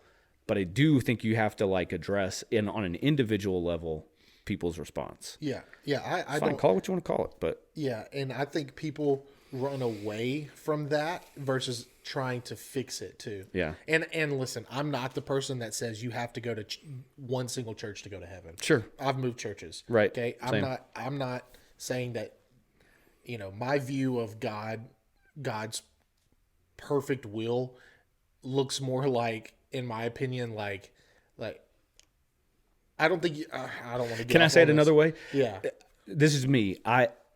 but I do think you have to like address on an individual level people's response. Yeah. Yeah. I Fine, don't call it what you want to call it, but yeah. And I think people run away from that versus trying to fix it too. Yeah. And listen, I'm not the person that says you have to go to one single church to go to heaven. Sure. I've moved churches. Right. Okay. Same. I'm not saying that, you know, my view of God's perfect will looks more like, in my opinion, like I don't think I don't want to. Can I say it another way? Yeah. This is me.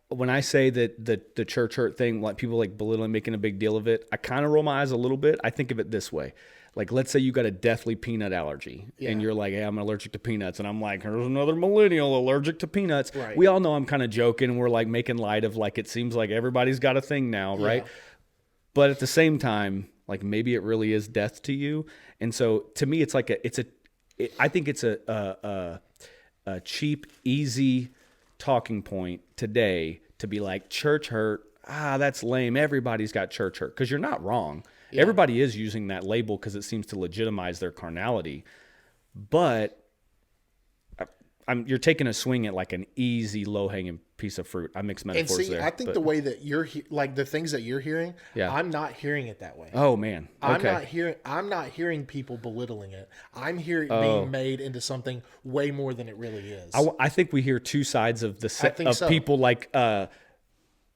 When I say that the church hurt thing, like people like belittling, making a big deal of it, I kind of roll my eyes a little bit. I think of it this way. Like, let's say you got a deathly peanut allergy and you're like, hey, I'm allergic to peanuts. And I'm like, here's another millennial allergic to peanuts. Right. We all know I'm kind of joking. And we're like making light of like, it seems like everybody's got a thing now. Right. But at the same time, like maybe it really is death to you. And so to me, it's like I think it's a cheap, easy talking point today to be like, church hurt, that's lame, everybody's got church hurt, because you're not wrong. Everybody is using that label because it seems to legitimize their carnality, but you're taking a swing at like an easy low-hanging piece of fruit. I mix metaphors and see, there. I think the way that you're like the things that you're hearing, I'm not hearing it that way. Oh man, okay. I'm not hearing people belittling it. I'm hearing it being made into something way more than it really is. I think we hear two sides of so. People like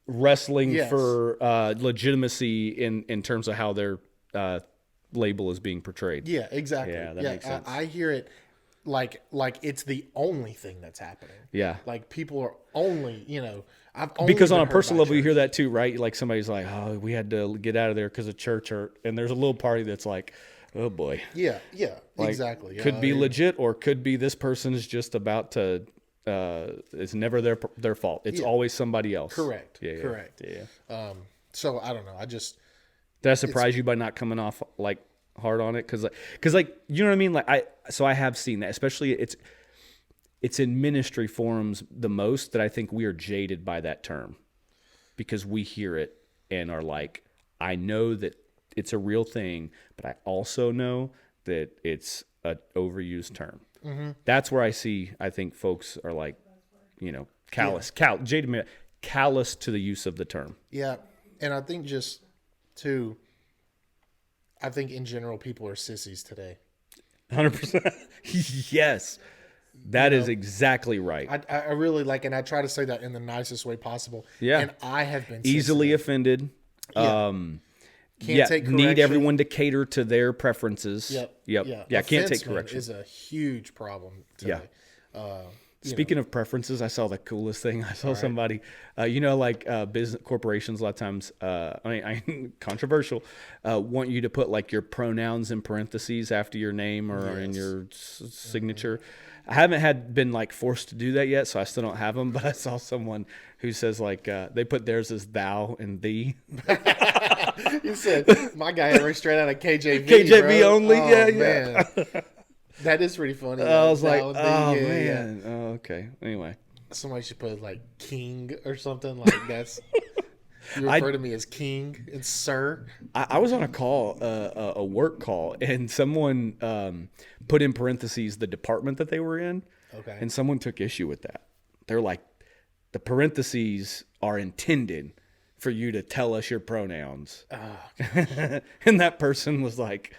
wrestling for legitimacy in terms of how their label is being portrayed. Yeah, exactly. Yeah, that makes sense. I hear it like it's the only thing that's happening. Yeah. Like people are only, I've only because on a been personal hurt by level, you church. hear that too, right? Like somebody's like, oh, we had to get out of there because of church hurt. And there's a little party that's like, oh boy. Yeah, Like, exactly. Could be legit, or could be this person's just about to, it's never their fault. It's always somebody else. Correct. Yeah. Correct. Yeah. So I don't know. Did I surprise you by not coming off like hard on it? Cause like, you know what I mean? Like I have seen that, especially it's in ministry forums the most that I think we are jaded by that term, because we hear it and are like, I know that it's a real thing, but I also know that it's an overused term. Mm-hmm. That's where I think folks are like, callous, jaded, callous to the use of the term. Yeah. And I think I think in general, people are sissies today. 100%. Yes. That is exactly right. I really like, and I try to say that in the nicest way possible. Yeah. And I have been easily offended. Yeah. Can't take correction. Need everyone to cater to their preferences. Yep. Yeah. Can't take correction. Is a huge problem today. Yeah. Speaking of preferences, I saw the coolest thing. I saw somebody, like business corporations, a lot of times, controversial, want you to put like your pronouns in parentheses after your name or in your signature. I haven't been like forced to do that yet, so I still don't have them. But I saw someone who says like they put theirs as thou and thee. You said my guy had right straight out of KJV. KJV bro. only, oh, yeah. That is pretty funny. I was like, man. Oh, okay. Anyway, somebody should put like king or something like that's. You refer to me as king and sir. I was on a call, a work call, and someone put in parentheses the department that they were in. Okay. And someone took issue with that. They're like, the parentheses are intended for you to tell us your pronouns. Oh, and that person was like,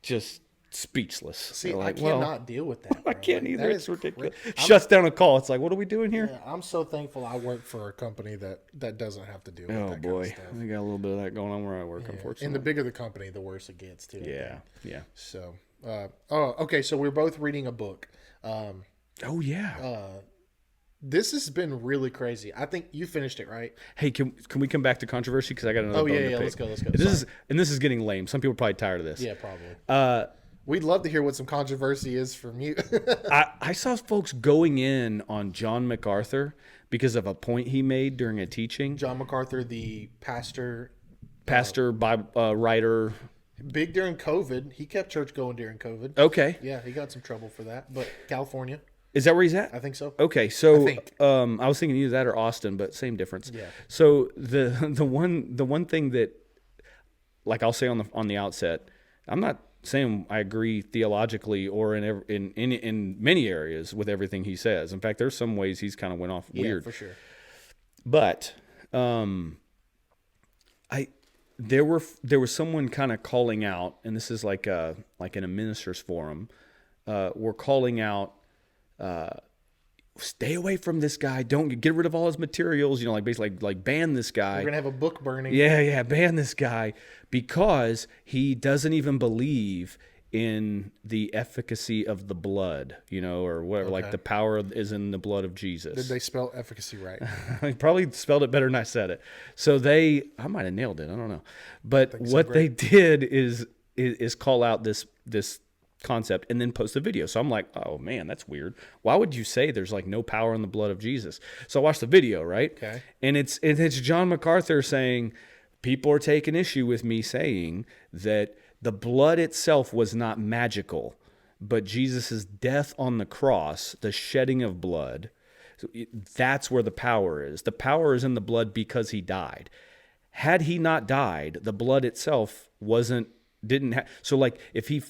just speechless. See, I cannot deal with that. I can't either. It's ridiculous. Shuts down a call. It's like, what are we doing here? Yeah, I'm so thankful I work for a company that doesn't have to deal with that kind of stuff. I got a little bit of that going on where I work, unfortunately. And the bigger the company, the worse it gets, too. Yeah. So, okay, so we're both reading a book. This has been really crazy. I think you finished it, right? Hey, can we come back to controversy? Because I got another bone to pick. Let's go. This is getting lame. Some people are probably tired of this. Yeah, probably. We'd love to hear what some controversy is from you. I saw folks going in on John MacArthur because of a point he made during a teaching. John MacArthur, the pastor, writer. Big during COVID. He kept church going during COVID. Okay. Yeah, he got some trouble for that. But California. Is that where he's at? I think so. Okay, so I was thinking either that or Austin, but same difference. Yeah. So the one thing that, like I'll say on the outset, I'm not saying I agree theologically or in many areas with everything he says. In fact, there's some ways he's kind of went off weird. Yeah, for sure. But there was someone kind of calling out, and this is like in a minister's forum, we're calling out, stay away from this guy. Don't get rid of all his materials. Like basically like ban this guy. We're gonna have a book burning. Yeah, ban this guy because he doesn't even believe in the efficacy of the blood, or whatever. Okay. Like the power is in the blood of Jesus. Did they spell efficacy right? I probably spelled it better than I said it. So I might have nailed it. I don't know. But what they did is call out this concept and then post a video. So I'm like, oh man, that's weird. Why would you say there's like no power in the blood of Jesus? So I watched the video, right? Okay. And it's John MacArthur saying, people are taking issue with me saying that the blood itself was not magical, but Jesus' death on the cross, the shedding of blood, that's where the power is. The power is in the blood because he died. Had he not died, the blood itself didn't have. So like if he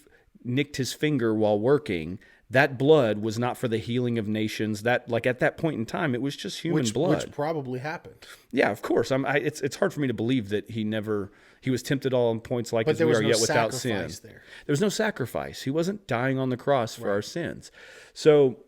nicked his finger while working, that blood was not for the healing of nations. That like at that point in time, it was just human blood, which probably happened. Yeah, of course. It's hard for me to believe that he was tempted all on points like as we are yet without sin. There was no sacrifice. He wasn't dying on the cross for our sins. So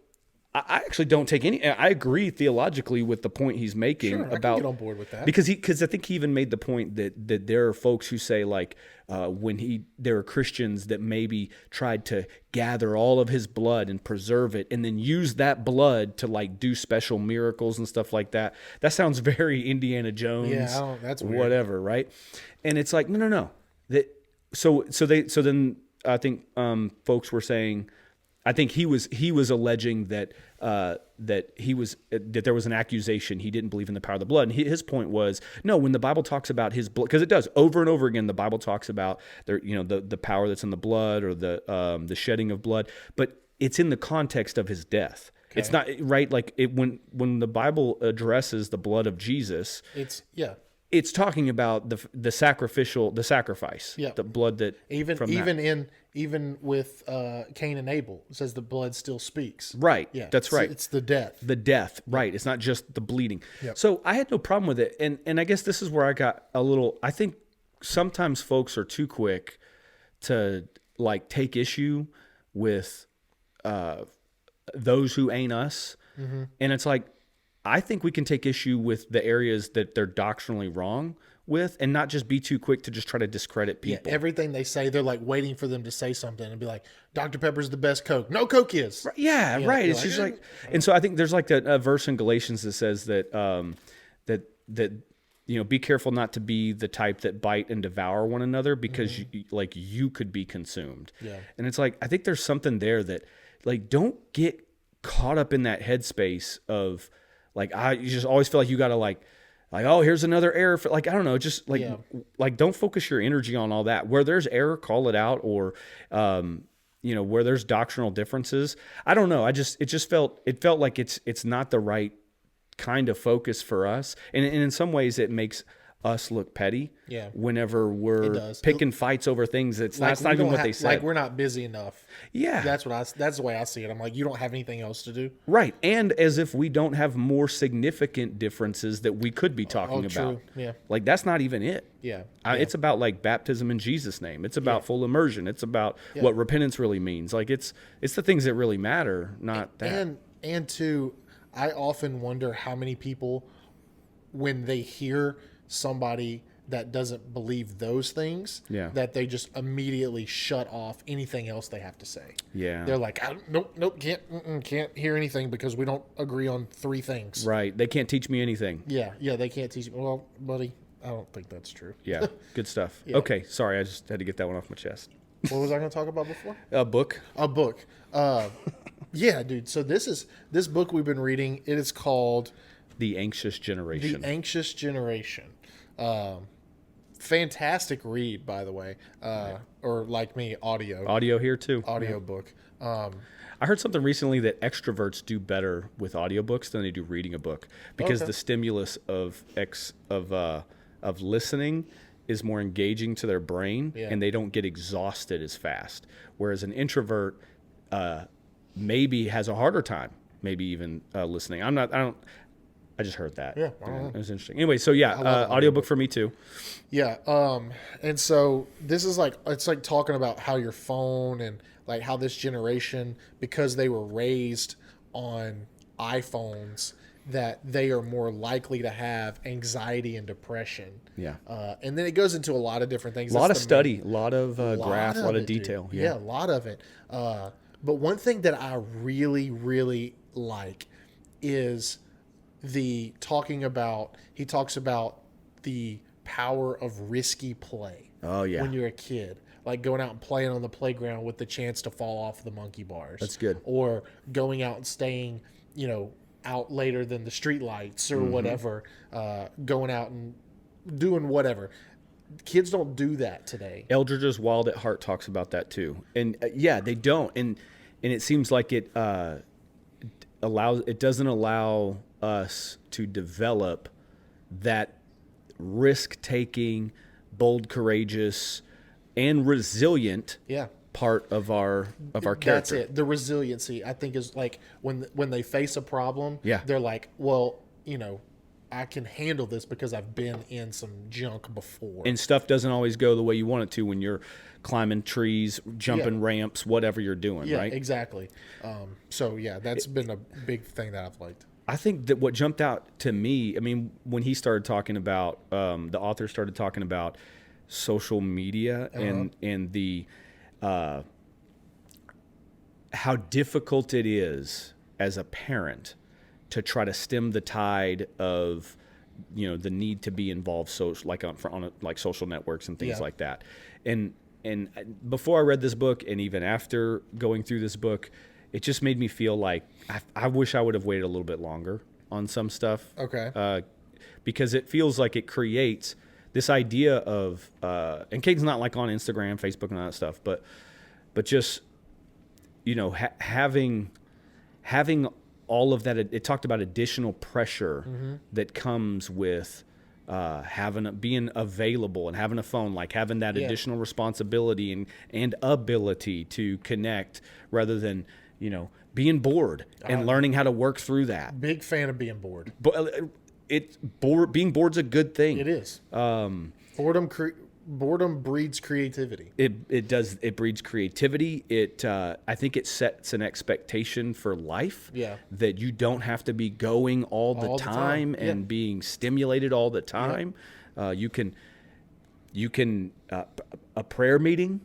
I actually don't take any. I agree theologically with the point he's making about. I can get on board with that because I think he even made the point that there are folks who say like there are Christians that maybe tried to gather all of his blood and preserve it and then use that blood to like do special miracles and stuff like that. That sounds very Indiana Jones. Yeah, that's weird. Whatever, right? And it's like no. So then I think folks were saying. I think he was alleging that there was an accusation he didn't believe in the power of the blood, and his point was no. When the Bible talks about his blood, because it does over and over again, the Bible talks about the power that's in the blood or the shedding of blood, but it's in the context of his death. Okay. It's not right. Like when the Bible addresses the blood of Jesus, it's talking about the sacrifice, the blood that even with Cain and Abel, it says the blood still speaks. Right. Yeah. That's right. It's the death. The death. Right. It's not just the bleeding. Yep. So I had no problem with it, and I guess this is where I got a little. I think sometimes folks are too quick to like take issue with those who ain't us, and it's like. I think we can take issue with the areas that they're doctrinally wrong with and not just be too quick to just try to discredit people. Yeah, everything they say, they're like waiting for them to say something and be like, Dr. Pepper's the best Coke. No, Coke is. Right, yeah, right. It's just like, and so I think there's like a verse in Galatians that says that, be careful not to be the type that bite and devour one another because you could be consumed. Yeah. And it's like, I think there's something there that like, don't get caught up in that headspace of, like you just always feel like you gotta like oh here's another error for, like I don't know just like don't focus your energy on all that. Where there's error, call it out, or where there's doctrinal differences. I don't know. It felt like it's not the right kind of focus for us, and in some ways it makes us look petty. Yeah. Whenever we're picking fights over things that's not even what they said. Like we're not busy enough. Yeah. That's the way I see it. I'm like, you don't have anything else to do. Right. And as if we don't have more significant differences that we could be talking about. True. Yeah. Like that's not even it. Yeah. It's about like baptism in Jesus' name. It's about full immersion. It's about what repentance really means. Like it's the things that really matter, not that. And two, I often wonder how many people, when they hear somebody that doesn't believe those things, that they just immediately shut off anything else they have to say. Yeah. They're like, nope, can't hear anything because we don't agree on 3 things. Right. They can't teach me anything. Yeah, they can't teach me. Well, buddy, I don't think that's true. Yeah, good stuff. Yeah. Okay, sorry, I just had to get that one off my chest. What was I going to talk about before? A book. Yeah, dude. So this book we've been reading. It is called The Anxious Generation. The Anxious Generation. Fantastic read, by the way. Or like me, audio here too. Audio book. I heard something recently that extroverts do better with audiobooks than they do reading a book because the stimulus of listening is more engaging to their brain, and they don't get exhausted as fast. Whereas an introvert maybe has a harder time, maybe even listening. I just heard that. Yeah, it was interesting. Anyway, so audiobook for me too. Yeah, and so this is it's like talking about how your phone and like how this generation, because they were raised on iPhones, that they are more likely to have anxiety and depression. Yeah. And then it goes into a lot of different things. A lot of study, a lot of graph, a lot of detail. Yeah, a lot of it. But one thing that I really, really like is he talks about the power of risky play. Oh, yeah. When you're a kid. Like going out and playing on the playground with the chance to fall off the monkey bars. That's good. Or going out and staying, out later than the street lights or whatever, going out and doing whatever. Kids don't do that today. Eldridge's Wild at Heart talks about that too. And they don't. And it seems like it doesn't allow us to develop that risk-taking, bold, courageous, and resilient part of our character. That's it. The resiliency, I think, is like when they face a problem, they're like, well, I can handle this because I've been in some junk before. And stuff doesn't always go the way you want it to when you're climbing trees, jumping ramps, whatever you're doing, right? Yeah, exactly. That's been a big thing that I've liked. I think that what jumped out to me, when he started talking about, the author started talking about social media and the how difficult it is as a parent to try to stem the tide of the need to be involved on social networks and things like that. And before I read this book and even after going through this book, it just made me feel like I wish I would have waited a little bit longer on some stuff. Okay. Because it feels like it creates this idea of and Caden's not like on Instagram, Facebook, and all that stuff, but just having all of that. It talked about additional pressure that comes with being available and having a phone, like having that additional responsibility and ability to connect rather than being bored and learning how to work through that. Big fan of being bored. But being bored's a good thing. It is. Boredom breeds creativity. It does. It breeds creativity. I think it sets an expectation for life. Yeah. That you don't have to be going all the time and being stimulated all the time. Yeah. You can a prayer meeting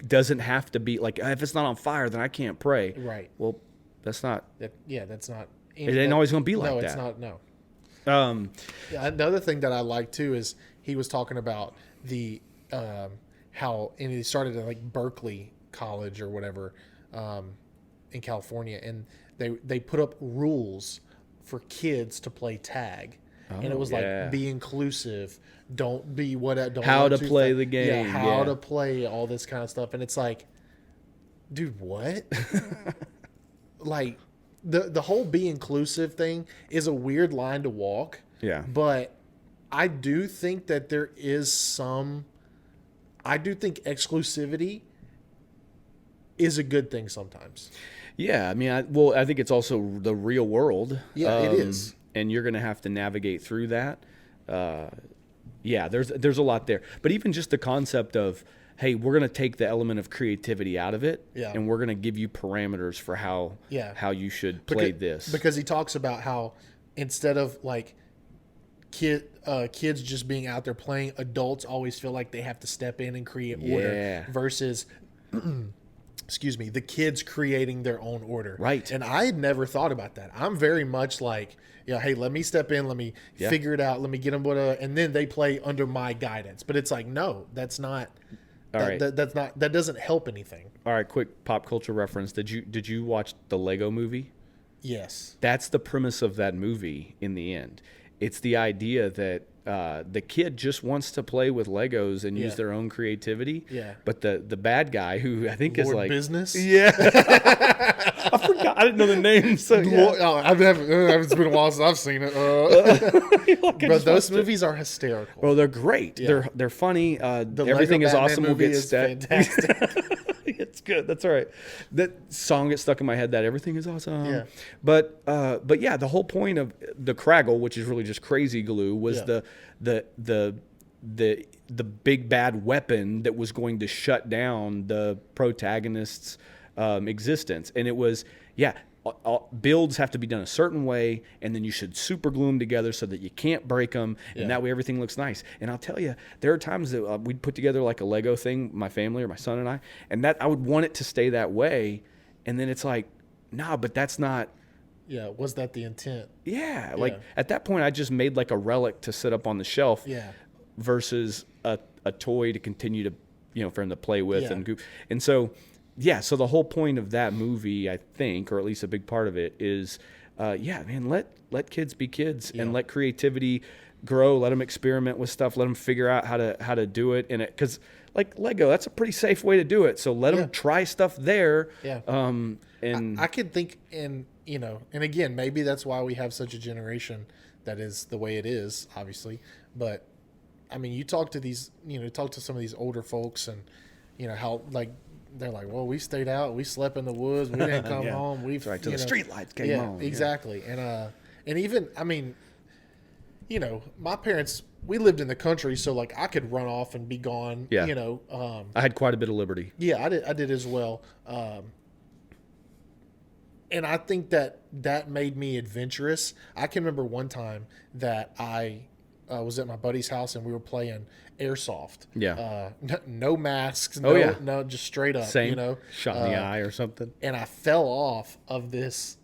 doesn't have to be like, if it's not on fire, then I can't pray. Right. Well, that's not. That's not. It ain't always going to be like that. No, it's not. No. Another thing that I like too is he was talking about the how, and he started at like Berkeley College or whatever in California, and they put up rules for kids to play tag. And it was like, be inclusive, don't be how to play the game, how to play all this kind of stuff. And it's like, dude, what? Like the whole be inclusive thing is a weird line to walk. Yeah. But I do think that there is I do think exclusivity is a good thing sometimes. Yeah, I mean, I think it's also the real world. Yeah, it is. And you're going to have to navigate through that. Yeah, there's a lot there. But even just the concept of, hey, we're going to take the element of creativity out of it, and we're going to give you parameters for how you should play this. Because he talks about how instead of like kids just being out there playing, adults always feel like they have to step in and create order versus excuse me, the kids creating their own order. Right. And I had never thought about that. I'm very much like, hey, let me step in, let me figure it out, let me get them and then they play under my guidance. But it's like, no, that's not that doesn't help anything. All right, quick pop culture reference. Did you watch the Lego movie? Yes. That's the premise of that movie in the end. It's the idea that the kid just wants to play with Legos and use their own creativity. Yeah. But the bad guy, who I think Lord is like Business. Yeah. I forgot. I didn't know the name. So it's been a while since I've seen it. But those movies are hysterical. Well, they're great. Yeah. They're funny. Everything is awesome. We'll get fantastic. It's good. That's all right. That song gets stuck in my head. That everything is awesome. Yeah. But yeah, the whole point of the Craggle, which is really just crazy glue, was the big bad weapon that was going to shut down the protagonist's existence. And it was builds have to be done a certain way, and then you should super glue them together so that you can't break them, and that way everything looks nice. And I'll tell you, there are times that we'd put together like a Lego thing, my family or my son and I, and that I would want it to stay that way, and then it's like, nah, but that's not. Yeah, was that the intent? Yeah, like at that point, I just made like a relic to sit up on the shelf, versus a toy to continue to, for him to play with and goof. And so. Yeah, so the whole point of that movie, I think, or at least a big part of it, is, man, let kids be kids and let creativity grow. Let them experiment with stuff. Let them figure out how to do it. And because like Lego, that's a pretty safe way to do it. So let them try stuff there. Yeah. And I could think, and again, maybe that's why we have such a generation that is the way it is, obviously. But I mean, you talk to some of these older folks, and how like. They're like, well, we stayed out, we slept in the woods, we didn't come home. We've till the street lights came on. Exactly. And even, I mean, my parents, we lived in the country, so like I could run off and be gone. Yeah. I had quite a bit of liberty. Yeah, I did as well. And I think that made me adventurous. I can remember one time that I was at my buddy's house and we were playing airsoft. Yeah. No masks. No, just straight up. Same. Shot in the eye or something. And I fell off of his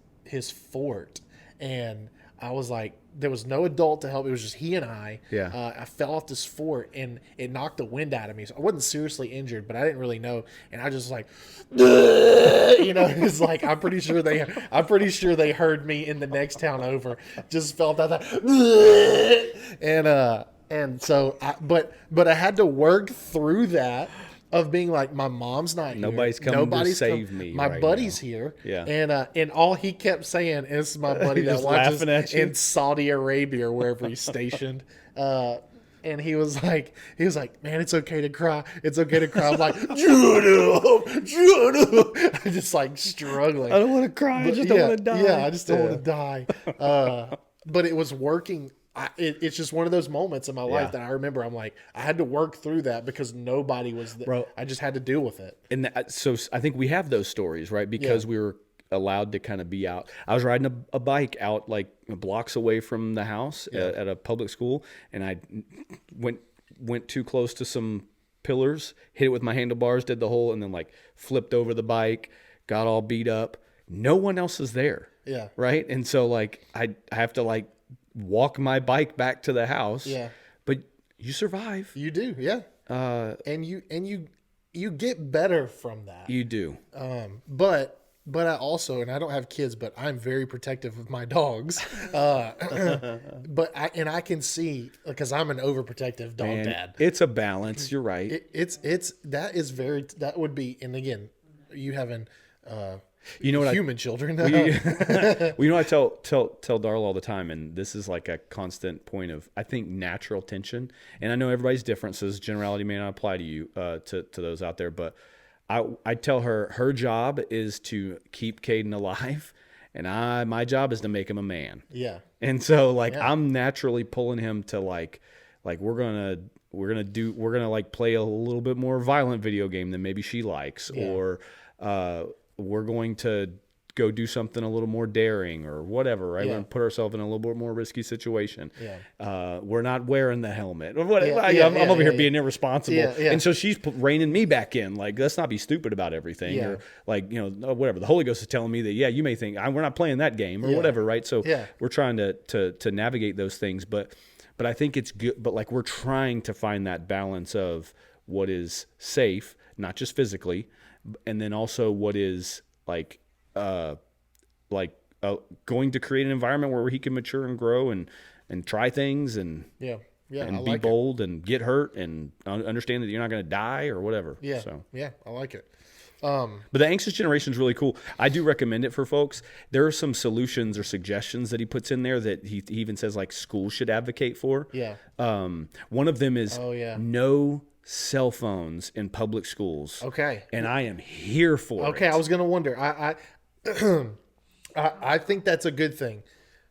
fort, and I was like, there was no adult to help. It was just he and I. Yeah. I fell off this fort, and it knocked the wind out of me. So I wasn't seriously injured, but I didn't really know. And I just like, it's like I'm pretty sure they heard me in the next town over. Just felt out that, and so but I had to work through that. Of being like, my mom's not here. Nobody's coming to save me. My right buddy's now. here. Yeah. And all he kept saying is my buddy that watches in Saudi Arabia or wherever he's stationed. And he was like, man, it's okay to cry. It's okay to cry. I'm like, Judo. I'm just like struggling. I don't want to cry. I just don't want to die. Yeah, I just don't want to die. But it was working. It's just one of those moments in my life that I remember. I'm like, I had to work through that because nobody was there. Bro, I just had to deal with it. And so I think we have those stories, right? Because we were allowed to kind of be out. I was riding a bike out like blocks away from the house at a public school, and I went too close to some pillars, hit it with my handlebars, did the whole, and then like flipped over the bike, got all beat up. No one else is there. Yeah. Right. And so like I have to like walk my bike back to the house. Yeah. But you survive. You do, yeah. And you get better from that. You do. But I also, and I don't have kids, but I'm very protective of my dogs. But I can see, because I'm an overprotective dog dad. It's a balance. You're right. That would be, and again, you having You know what? Human children. Well, you know, I tell Darla all the time, and this is like a constant point of, I think, natural tension. And I know everybody's different, so this generality may not apply to you, to those out there. But I tell her job is to keep Caden alive, and my job is to make him a man. Yeah. And so I'm naturally pulling him to like we're gonna like play a little bit more violent video game than maybe she likes, or we're going to go do something a little more daring or whatever, right? We're going to put ourselves in a little bit more risky situation. We're not wearing the helmet. I'm over here being irresponsible. And so she's reining me back in. Like, let's not be stupid about everything. Or like, whatever. The Holy Ghost is telling me that, you may think we're not playing that game or whatever, right? So we're trying to navigate those things. But I think it's good. But like, we're trying to find that balance of what is safe, not just physically, and then also what is going to create an environment where he can mature and grow and try things and be bold and get hurt and understand that you're not going to die or whatever. I like it. But the anxious generation is really cool. I do recommend it for folks. There are some solutions or suggestions that he puts in there that he even says like schools should advocate for. One of them is no cell phones in public schools. Okay. And I am here for it. Okay, I was going to wonder. I think that's a good thing.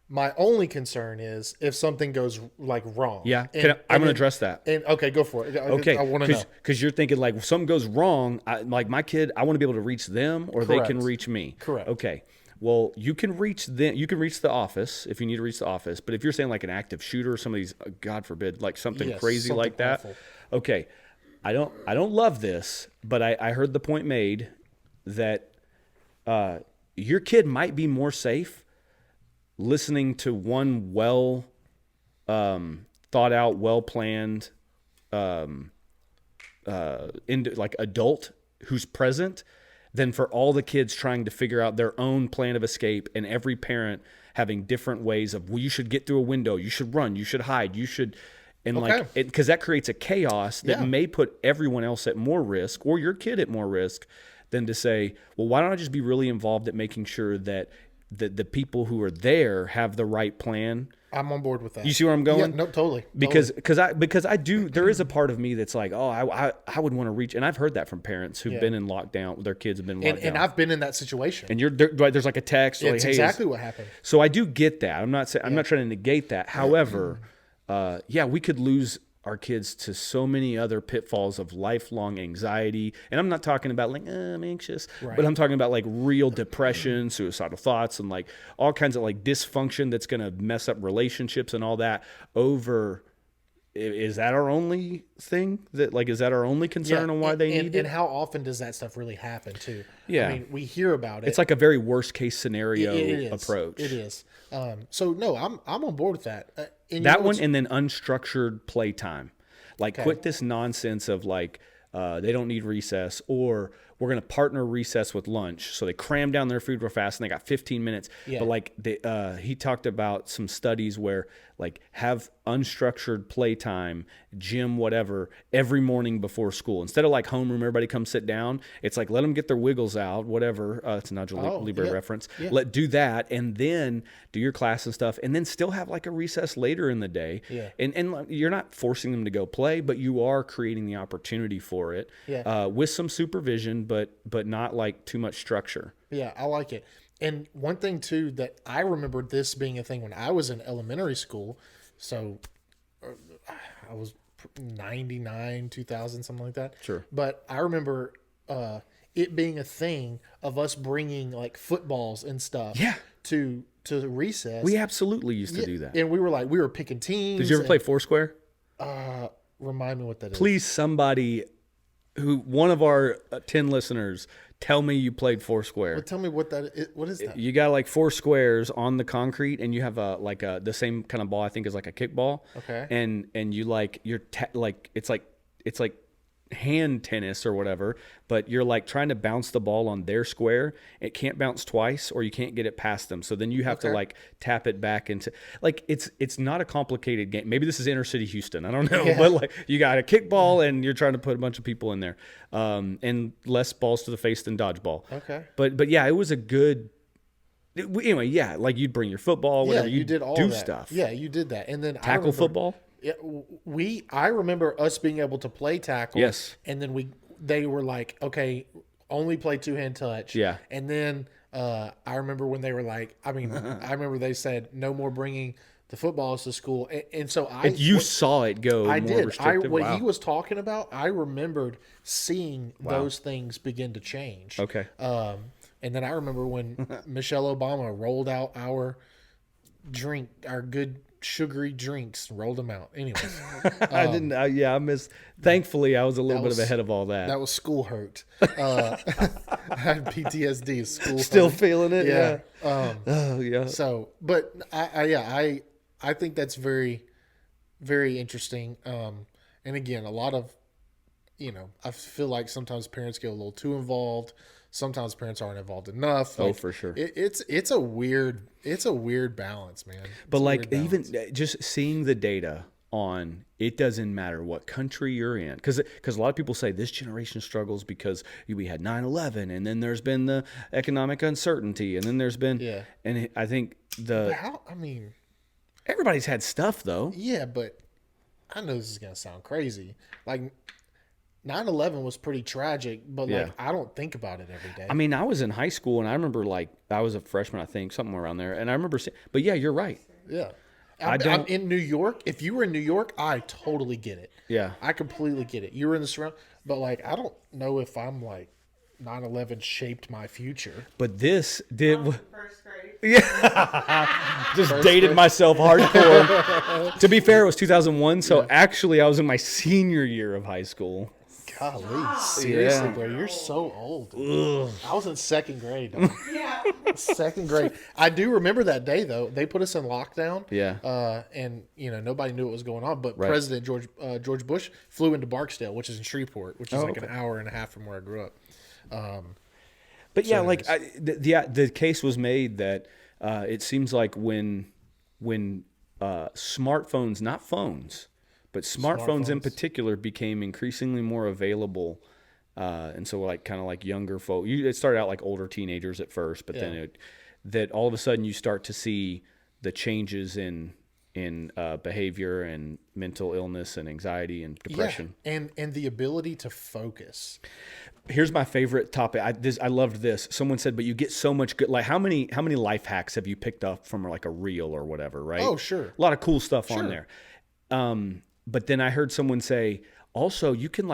My only concern is if something goes like wrong. Yeah, I'm going to address that. And okay, go for it. Okay, I want to know. Because you're thinking like if something goes wrong, like my kid, I want to be able to reach them or they can reach me. Correct. Okay. Well, you can reach them. You can reach the office if you need to reach the office. But if you're saying like an active shooter or somebody's, God forbid, like something crazy like that. Awful. Okay. I don't love this, but I heard the point made that your kid might be more safe listening to one well thought out, well planned like adult who's present than for all the kids trying to figure out their own plan of escape, and every parent having different ways of, well, you should get through a window, you should run, you should hide, you should. And because that creates a chaos that may put everyone else at more risk or your kid at more risk than to say, well, why don't I just be really involved at making sure that the people who are there have the right plan. I'm on board with that. You see where I'm going? Yeah, no, totally. Because I do. There is a part of me that's like, oh, I would want to reach, and I've heard that from parents who've been in lockdown. Their kids have been locked down, and I've been in that situation. And there's like a text. It's like, hey, exactly what happened. So I do get that. I'm not trying to negate that. However, we could lose our kids to so many other pitfalls of lifelong anxiety. And I'm not talking about like, I'm anxious, but I'm talking about like real depression, suicidal thoughts, and like all kinds of like dysfunction that's going to mess up relationships and all that over. Is that our only thing is that our only concern on why they need it? And how often does that stuff really happen too? Yeah. I mean, we hear about it. It's like a very worst case scenario approach. It is. So no, I'm on board with that. That one, and then unstructured playtime. Quit this nonsense of like they don't need recess, or we're going to partner recess with lunch. So they cram down their food real fast and they got 15 minutes. Yeah. But he talked about some studies where like have unstructured playtime, gym, whatever, every morning before school. Instead of like homeroom, everybody come sit down. It's like, let them get their wiggles out, whatever. It's a Nigel Libre reference. Yeah. Do that, and then do your class and stuff, and then still have like a recess later in the day. Yeah. And you're not forcing them to go play, but you are creating the opportunity for it with some supervision, but not like too much structure. Yeah, I like it. And one thing too that I remember this being a thing when I was in elementary school. So I was 99, 2000, something like that. Sure. But I remember it being a thing of us bringing like footballs and stuff. Yeah. To recess. We absolutely used to do that. And we were picking teams. Did you ever play Foursquare? Remind me what that is. Please, somebody one of our 10 listeners, tell me you played Foursquare. Well, tell me what that is. What is that? You got like 4 squares on the concrete, and you have the same kind of ball, I think, as like a kickball. Okay. And you like it's like hand tennis or whatever, but you're like trying to bounce the ball on their square. It can't bounce twice, or you can't get it past them. So then you have to like tap it back into, like, it's not a complicated game. Maybe this is inner city Houston, I don't know, but like you got a kickball and you're trying to put a bunch of people in there, and less balls to the face than dodgeball. Okay. But yeah, it was a good. Anyway, yeah, like you'd bring your football, whatever. You did all do that stuff. Yeah, you did that, and then tackle football. Yeah, I remember us being able to play tackle. Yes. And then they were like, okay, only play 2-hand touch. Yeah. And then I remember when they were like, I remember they said no more bringing the footballs to school, and so saw it go. I more did. Restrictive? What he was talking about, I remembered seeing those things begin to change. Okay. And then I remember when Michelle Obama rolled out our good sugary drinks, rolled them out. Anyways, I didn't. I missed. Thankfully, I was a little bit ahead of all that. That was school hurt. I had PTSD. School Still hurt. feeling it. Yeah. Oh yeah. So, but I think that's very, very interesting. And again, a lot of, I feel like sometimes parents get a little too involved. Sometimes parents aren't involved enough. Like, for sure. It's a weird balance, man. But like even just seeing the data on, it doesn't matter what country you're in, because a lot of people say this generation struggles because we had 9/11, and then there's been the economic uncertainty, and then there's been and I think everybody's had stuff though. Yeah, but I know this is gonna sound crazy. Like 9/11 was pretty tragic, but like I don't think about it every day. I mean, I was in high school, and I remember like I was a freshman, I think, somewhere around there, and I remember saying, but yeah, you're right. Yeah. I'm in New York. If you were in New York, I totally get it. Yeah. I completely get it. You were in the surround, but like I don't know if I'm like 9/11 shaped my future. But this did. First grade. Yeah. Just dated myself hardcore. To be fair, it was 2001, so actually I was in my senior year of high school. Golly, seriously, bro, you're so old. I was in second grade. Yeah. Second grade. I do remember that day though. They put us in lockdown. Yeah. And nobody knew what was going on. But President George Bush flew into Barksdale, which is in Shreveport, which is an hour and a half from where I grew up. But yeah, like the case was made that it seems like when smartphones, not phones, but smartphones in particular became increasingly more available, and so like kind of like younger folk. It started out like older teenagers at first, but then that all of a sudden you start to see the changes in behavior and mental illness and anxiety and depression. Yeah, and the ability to focus. Here's my favorite topic. I loved this. Someone said, but you get so much good. Like how many life hacks have you picked up from like a reel or whatever, right? Oh, sure. A lot of cool stuff on there. But then I heard someone say, also you can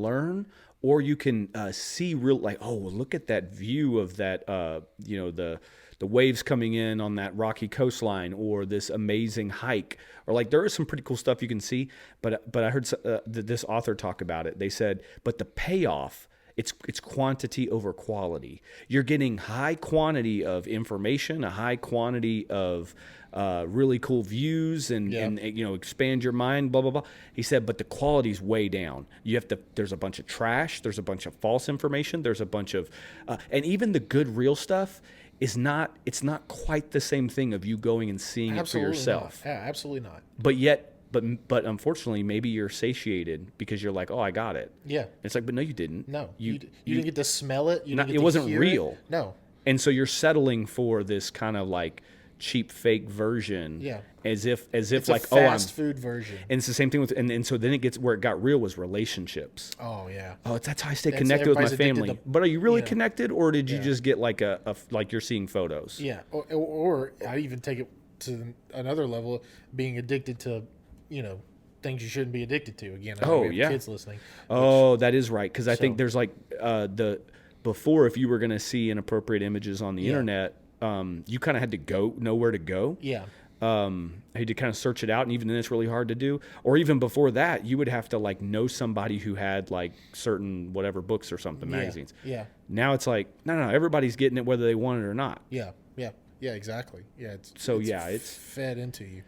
learn, or you can see real, like, oh, look at that view of that, the waves coming in on that rocky coastline, or this amazing hike, or like there is some pretty cool stuff you can see. But I heard this author talk about it. They said, but the payoff, it's quantity over quality. You're getting high quantity of information, a high quantity of really cool views, and expand your mind, blah blah blah. He said, but the quality's way down. There's a bunch of trash, there's a bunch of false information, there's a bunch of and even the good real stuff it's not quite the same thing of you going and seeing it for yourself. Not. Yeah, absolutely not. But unfortunately, maybe you're satiated because you're like, oh, I got it. Yeah. It's like, but no, you didn't. No, you didn't get to smell it. It wasn't real. It. No. And so you're settling for this kind of like cheap fake version. Yeah. As if it's like, a fast food version. And it's the same thing with, and so then it gets where it got real was relationships. Oh yeah. Oh, that's how I stay connected with my family. But are you really connected, or did you just get like like you're seeing photos? Yeah. Or I even take it to another level, being addicted to, things you shouldn't be addicted to. Again, I know we have kids listening. That is right, because I think there's like before, if you were going to see inappropriate images on the internet, you kind of had to know where to go. Yeah. I had to kind of search it out, and even then it's really hard to do. Or even before that, you would have to like know somebody who had like certain whatever books or something, magazines. Yeah. Now it's like no, everybody's getting it whether they want it or not. Yeah. Exactly. Yeah. It's fed into you.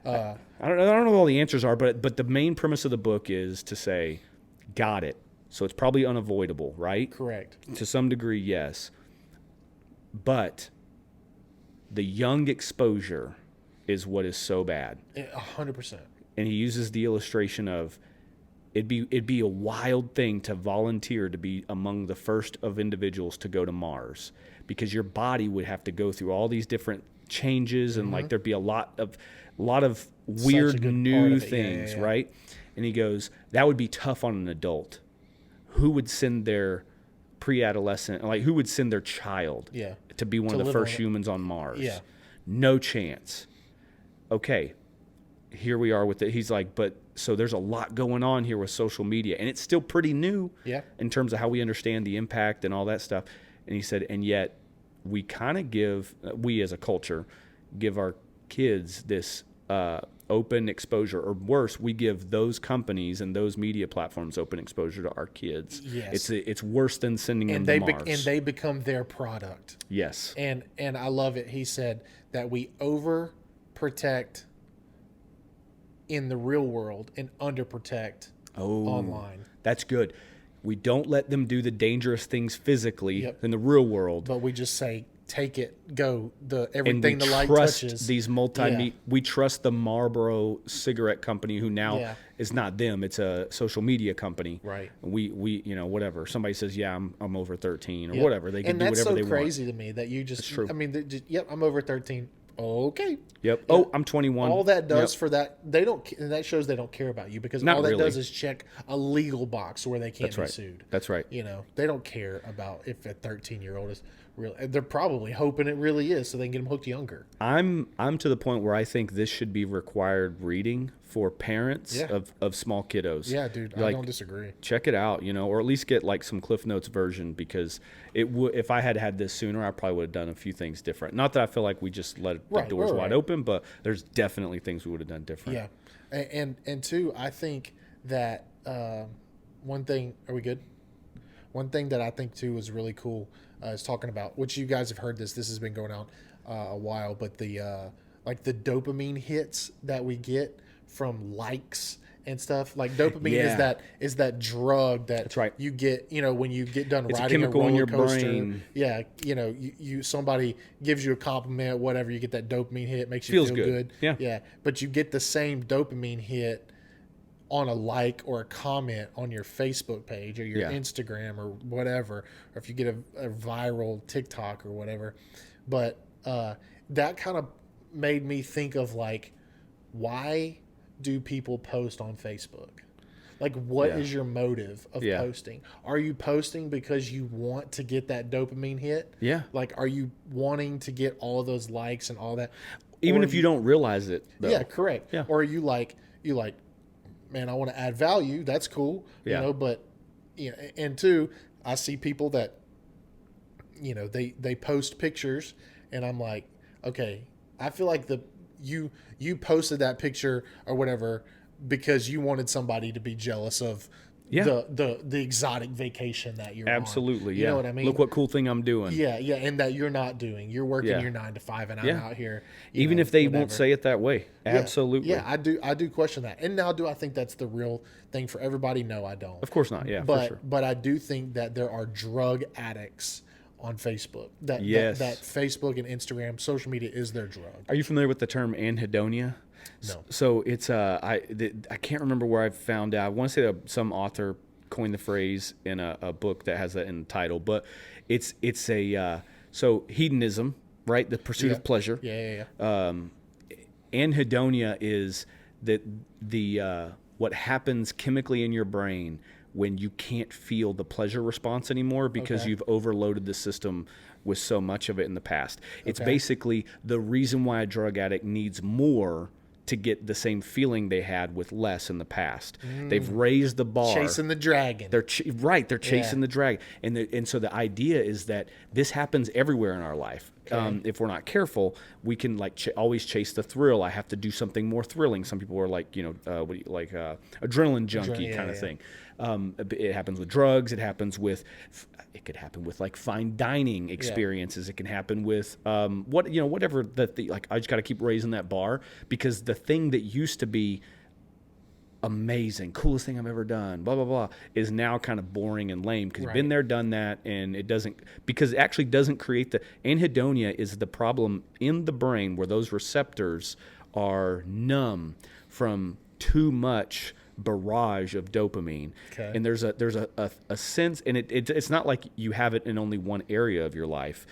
I don't know what all the answers are, but the main premise of the book is to say, Got it. So it's probably unavoidable, right? Correct. To some degree, yes. But the young exposure is what is so bad. 100%. And he uses the illustration of it'd be a wild thing to volunteer to be among the first of individuals to go to Mars, because your body would have to go through all these different changes, and like there'd be a lot of weird new things, right? And he goes, that would be tough on an adult. Who would send their pre-adolescent, like who would send their child to be one of the first humans on Mars? Yeah. No chance. Okay, here we are with it. He's like, but so there's a lot going on here with social media, and it's still pretty new in terms of how we understand the impact and all that stuff. And he said, and yet we kind of we as a culture give our kids this open exposure, or worse, we give those companies and those media platforms open exposure to our kids. Yes. It's worse than sending them to Mars. And they become their product. Yes. And I love it. He said that we overprotect in the real world and underprotect online. That's good. We don't let them do the dangerous things physically in the real world. But we just say, take it, go, everything the light touches. These we trust the Marlboro cigarette company, who now is not them, it's a social media company. Right. We whatever. Somebody says, yeah, I'm over 13 or whatever. They can do whatever they want. And that's so crazy to me that you just, true. I mean, I'm over 13. Okay. Yep. Oh, I'm 21. All that does for that, that shows they don't care about you, because all that does is check a legal box where they can't be sued. That's right. They don't care about if a 13-year-old is real. They're probably hoping it really is, so they can get them hooked younger. I'm to the point where I think this should be required reading for parents of small kiddos. Yeah, dude, I don't disagree. Check it out, or at least get like some Cliff Notes version, because if I had this sooner, I probably would have done a few things different. Not that I feel like we just let the doors wide open, but there's definitely things we would have done different. Yeah, and two, I think that one thing. Are we good? One thing that I think too is really cool is talking about, which you guys have heard this has been going on a while, but the like the dopamine hits that we get from likes and stuff. Like dopamine is that drug that you get, when you get done riding a roller coaster. Brain. Yeah, you somebody gives you a compliment, whatever, you get that dopamine hit, makes you feel good. Yeah. Yeah. But you get the same dopamine hit on a like or a comment on your Facebook page or your Instagram or whatever, or if you get a viral TikTok or whatever. But that kind of made me think of like, why do people post on Facebook? Like, what is your motive of posting? Are you posting because you want to get that dopamine hit? Yeah. Like, are you wanting to get all of those likes and all that? Even if you don't realize it, though. Yeah, correct. Yeah. Or are you like, man, I want to add value. That's cool. But, and two, I see people that, they post pictures, and I'm like, okay, I feel like you posted that picture or whatever because you wanted somebody to be jealous of the exotic vacation that you're on. Absolutely, You know what I mean? Look what cool thing I'm doing. Yeah, and that you're not doing. You're working your 9 to 5, and I'm out here. Even if they won't say it that way. Absolutely. Yeah, I do question that. And now, do I think that's the real thing for everybody? No, I don't. Of course not. Yeah, but, for sure. But I do think that there are drug addicts on Facebook. That Facebook and Instagram, social media is their drug. Are you familiar with the term anhedonia? No. So it's I can't remember where I found out. I want to say that some author coined the phrase in a book that has that in the title, but it's a so hedonism, right? The pursuit of pleasure. Yeah. Anhedonia is that the what happens chemically in your brain when you can't feel the pleasure response anymore because you've overloaded the system with so much of it in the past. It's basically the reason why a drug addict needs more to get the same feeling they had with less in the past. They've raised the bar. Chasing the dragon. They're chasing the dragon. And so the idea is that this happens everywhere in our life. If we're not careful, we can always chase the thrill. I have to do something more thrilling. Some people are like, adrenaline junkie kind of thing. It happens with drugs. It could happen with like fine dining experiences. It can happen with whatever I just got to keep raising that bar, because the thing that used to be amazing, coolest thing I've ever done, blah, blah, blah, is now kind of boring and lame because you've been there, done that, and it actually doesn't create anhedonia is the problem in the brain where those receptors are numb from too much barrage of dopamine. Okay. And there's a sense, and it's not like you have it in only one area of your life.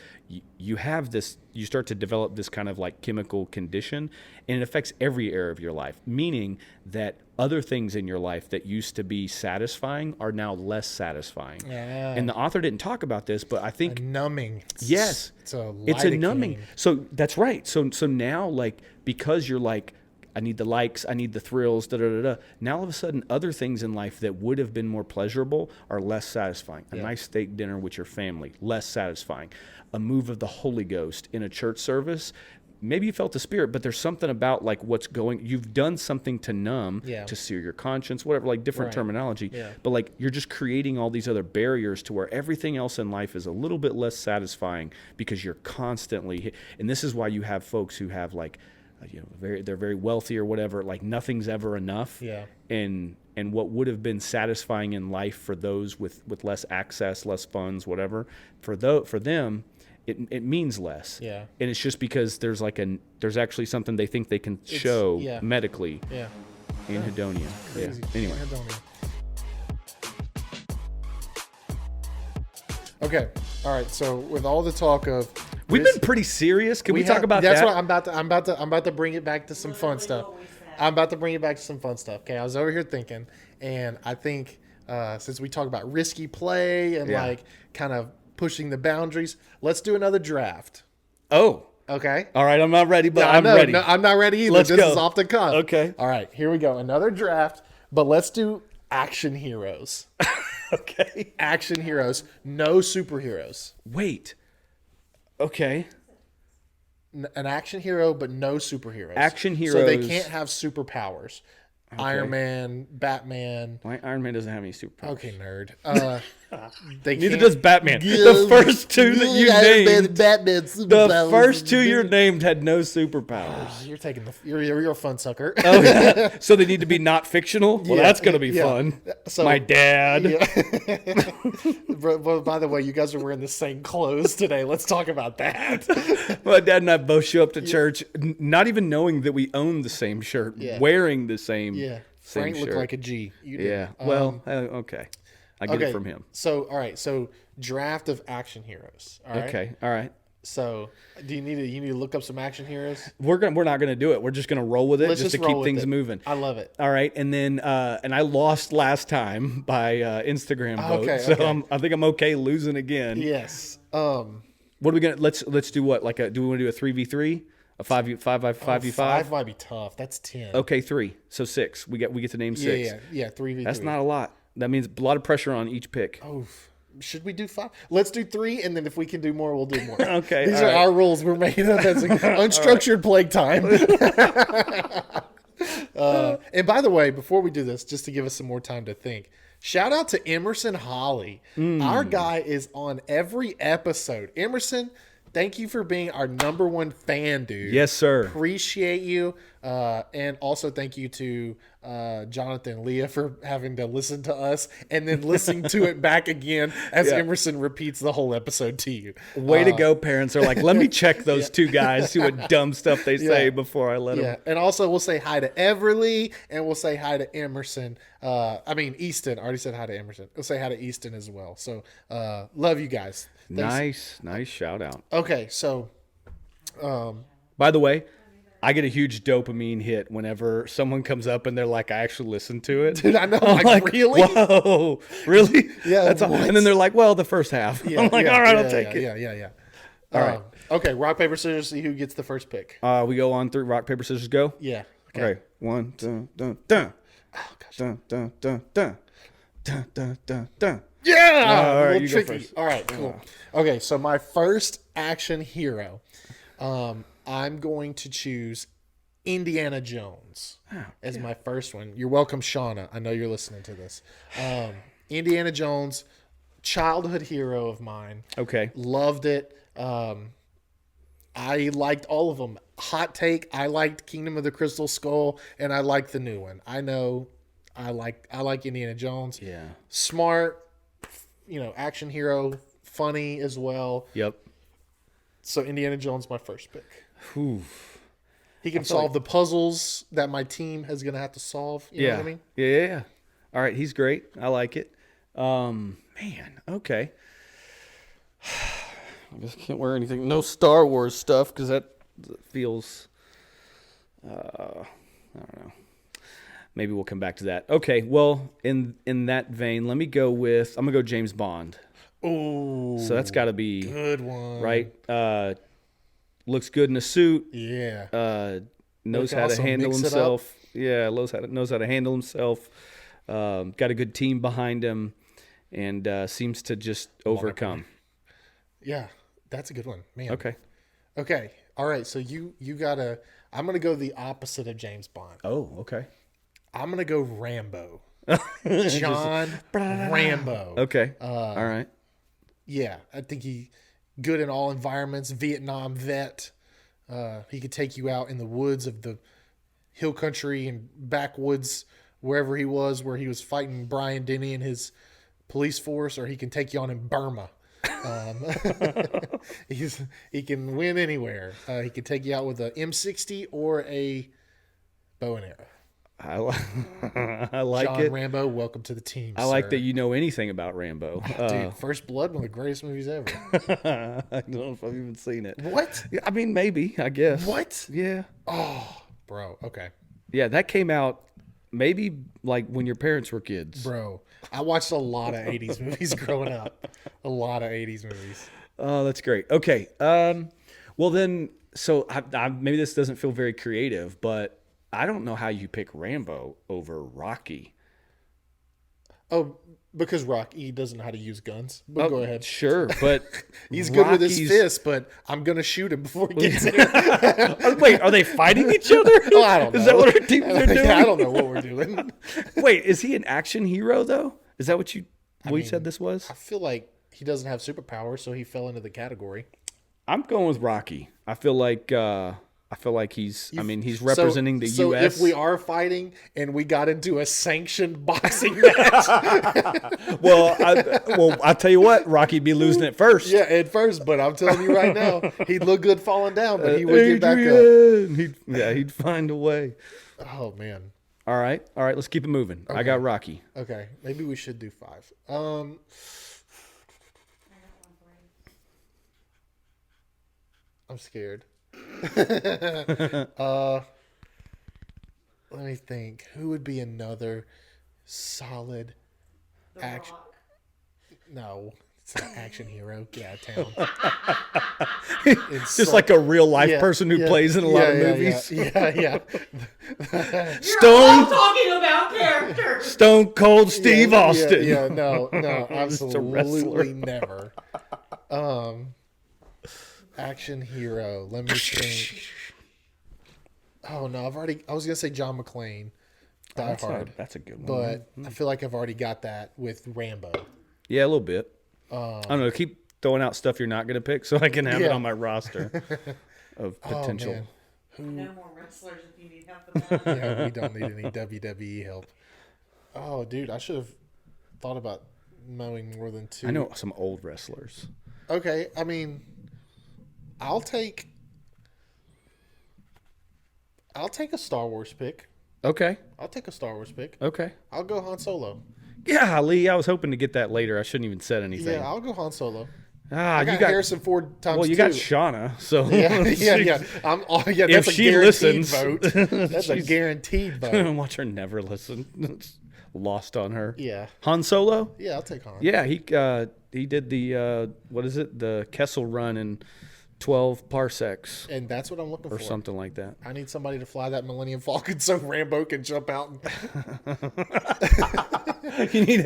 You have this, you start to develop this kind of like chemical condition, and it affects every area of your life, meaning that other things in your life that used to be satisfying are now less satisfying. Yeah. And the author didn't talk about this, but I think numbing. Yes. It's a numbing. So that's right. So now, like, because you're like, I need the likes, I need the thrills, now all of a sudden other things in life that would have been more pleasurable are less satisfying. A nice steak dinner with your family, less satisfying. A move of the Holy Ghost in a church service, maybe you felt the Spirit, but there's something about like you've done something to numb, to sear your conscience, whatever, like different terminology. Yeah. But like you're just creating all these other barriers to where everything else in life is a little bit less satisfying because you're constantly, and this is why you have folks who have like, they're very wealthy or whatever, like nothing's ever enough. Yeah. And what would have been satisfying in life for those with less access, less funds, whatever, for them, it means less. Yeah. And it's just because there's actually something they think they can show medically. Yeah. Anhedonia. Yeah. Anyway. Anhedonia. Okay. All right. So with all the talk of, we've been pretty serious. Can we talk about that? That's what I'm about to bring it back to some fun stuff. I'm about to bring it back to some fun stuff. Okay, I was over here thinking, and I think since we talk about risky play and like kind of pushing the boundaries, let's do another draft. Oh. Okay. All right, I'm not ready, but I'm ready. No, I'm not ready either. This is off the cuff. Okay. All right, here we go. Another draft, but let's do action heroes. Okay. Action heroes, no superheroes. Wait. Okay. An action hero, but no superheroes. Action heroes. So they can't have superpowers. Okay. Iron Man, Batman. Iron Man doesn't have any superpowers. Okay, nerd. Neither does Batman. The first two that you named. Batman the first two you named had no superpowers. You're taking you're a fun sucker. Oh, yeah. So they need to be not fictional. Well, that's gonna be fun. So, my dad. Yeah. But by the way, you guys are wearing the same clothes today. Let's talk about that. My dad and I both show up to church, not even knowing that we own the same shirt, wearing the same. Yeah. Frank looked like a G. You did. Yeah. Well, okay. I get it from him. So, all right. So, draft of action heroes. All right. Okay. All right. So, do you need to look up some action heroes? We're not gonna do it. We're just gonna roll with it just to keep things moving. I love it. All right. And then and I lost last time by Instagram vote. Okay. So I think I'm okay losing again. Yes. What are we gonna let's do what? Do we want to do a 3v3? A 5v5? 5 might be tough. That's 10. Okay, 3. So 6. We get to name 6. Yeah. 3v3. That's not a lot. That means a lot of pressure on each pick. Oh, should we do 5? Let's do 3, and then if we can do more, we'll do more. Okay. These are our rules. We're making up as unstructured plague time. And by the way, before we do this, just to give us some more time to think, shout out to Emerson Holly. Our guy is on every episode. Emerson, thank you for being our number one fan, dude. Yes, sir. Appreciate you. And also thank you to Jonathan and Leah for having to listen to us and then listening to it back again as Emerson repeats the whole episode to you. Way to go, parents are like, let me check those two guys, see what dumb stuff they say before I let them. And also we'll say hi to Everly and we'll say hi to Emerson. Easton. I already said hi to Emerson. We'll say hi to Easton as well. So love you guys. Thanks. Nice shout out. Okay, so by the way, I get a huge dopamine hit whenever someone comes up and they're like, I actually listened to it. Dude, I know. I'm like, really? Whoa, really? Yeah. That's all. And then they're like, well, the first half. Yeah, I'm like, all right, I'll take it. Yeah. All right. Okay, rock, paper, scissors, see who gets the first pick. We go on through rock, paper, scissors, go? Yeah. Okay. 1, dun, dun. Oh, gosh. Dun, dun, dun, dun. Dun, dun, dun, dun. Yeah! All right, you go first. All right, cool. Okay, so my first action hero, I'm going to choose Indiana Jones as my first one. You're welcome, Shauna. I know you're listening to this. Indiana Jones, childhood hero of mine. Okay. Loved it. I liked all of them. Hot take, I liked Kingdom of the Crystal Skull, and I liked the new one. I know I like Indiana Jones. Yeah. Smart, action hero, funny as well. Yep. So Indiana Jones, my first pick. Whew. He can solve the puzzles that my team is going to have to solve. You know what I mean? Yeah. All right, he's great. I like it. Man, okay. I guess I can't wear anything. No Star Wars stuff because that feels. I don't know. Maybe we'll come back to that. Okay. Well, in that vein, let me go with. I'm gonna go James Bond. Oh. So that's got to be good one, right? Looks good in a suit. Yeah. Knows how to handle himself. Yeah. Knows how to handle himself. Got a good team behind him, and seems to just overcome. Yeah, that's a good one, man. Okay. All right. So you gotta. I'm gonna go the opposite of James Bond. Oh, okay. I'm gonna go Rambo. John Rambo. Okay. All right. Yeah, I think he good in all environments. Vietnam vet. He could take you out in the woods of the hill country and backwoods, wherever he was, where he was fighting Brian Denny and his police force, or he can take you on in Burma. He can win anywhere. He can take you out with a M60 or a bow and arrow. I like John it. Rambo, welcome to the team. I like that you know anything about Rambo. Dude, First Blood, one of the greatest movies ever. I don't know if I've even seen it. What? I mean, maybe, I guess. What? Yeah. Oh, bro. Okay. Yeah, that came out maybe like when your parents were kids. Bro, I watched a lot of 80s movies growing up. A lot of 80s movies. Oh, that's great. Okay. Well then, so maybe this doesn't feel very creative, but I don't know how you pick Rambo over Rocky. Oh, because Rocky doesn't know how to use guns. But go ahead. Sure, but he's good with his fist, but I'm going to shoot him before he gets here. Wait, are they fighting each other? Oh, I don't know. Is that what our teams are doing? I don't know what we're doing. Wait, is he an action hero, though? Is that what you said this was? I feel like he doesn't have superpowers, so he fell into the category. I'm going with Rocky. I feel like he's representing the U.S. So if we are fighting and we got into a sanctioned boxing match, I'll tell you what, Rocky'd be losing at first. Yeah, at first. But I'm telling you right now, he'd look good falling down, but he would get back up. He'd find a way. Oh man. All right. Let's keep it moving. Okay. I got Rocky. Okay, maybe we should do 5. I'm scared. Let me think. Who would be another solid action? No, it's an action hero. Get out of town. It's just like a real life person who plays in a lot of movies. Yeah. You're all talking about characters. Stone Cold Steve Austin. No, absolutely never. Action hero. Let me think. Oh no, I was gonna say John McClane. Die Hard. That's a good one. But I feel like I've already got that with Rambo. Yeah, a little bit. I don't know. Keep throwing out stuff you're not gonna pick, so I can have it on my roster of potential. No more wrestlers if you need help with that. Yeah, we don't need any WWE help. Oh, dude, I should have thought about knowing more than 2. I know some old wrestlers. Okay, I mean, I'll take a Star Wars pick. Okay. I'll take a Star Wars pick. Okay. I'll go Han Solo. Yeah, Lee, I was hoping to get that later. I shouldn't even said anything. Yeah, I'll go Han Solo. I got Harrison Ford times 2. Well, you got Shauna, so yeah. That's if she listens, vote. That's a guaranteed vote. Watch her never listen. It's lost on her. Yeah. Han Solo. Yeah, I'll take Han. Yeah, he did the what is it? The Kessel Run in 12 parsecs. And that's what I'm looking for. Or something like that. I need somebody to fly that Millennium Falcon so Rambo can jump out and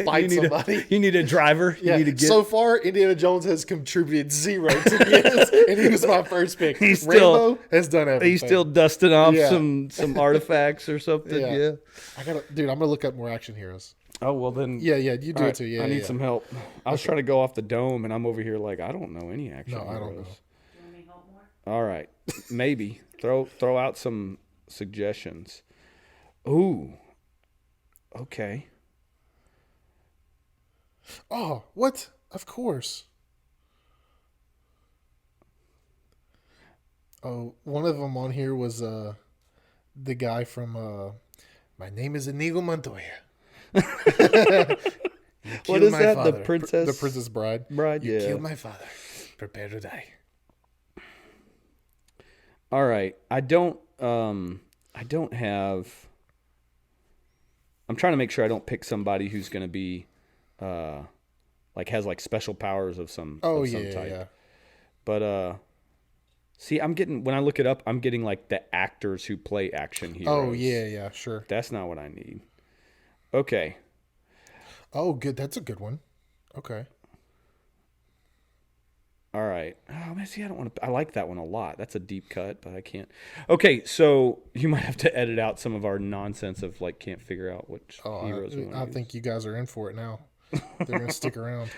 fight somebody. You need a driver. Yeah. You need to So far, Indiana Jones has contributed 0 to this, and he was my first pick. Rambo has done everything. He's still dusting off some artifacts or something. Yeah. I'm gonna look up more action heroes. Oh, well then. Yeah, you do it too. Yeah, I need some help. I was trying to go off the dome, and I'm over here like, I don't know any action heroes. I don't know. All right, maybe throw out some suggestions. Ooh, Okay. Oh, what? Of course. Oh, one of them on here was the guy from My Name is Inigo Montoya. What is that? Father. The Princess? The Princess Bride. You killed my father. Prepare to die. All right. I don't have. I'm trying to make sure I don't pick somebody who's going to be, has special powers of some. Oh, of some yeah, type. yeah. But see, when I look it up, I'm getting like the actors who play action heroes. Oh, yeah, sure. That's not what I need. Okay. Oh, good. That's a good one. Okay. All right. Oh, man, see, I don't want to. I like that one a lot. That's a deep cut, but I can't. Okay, so you might have to edit out some of our nonsense of can't figure out which heroes we want to use. I think you guys are in for it now. They're gonna stick around.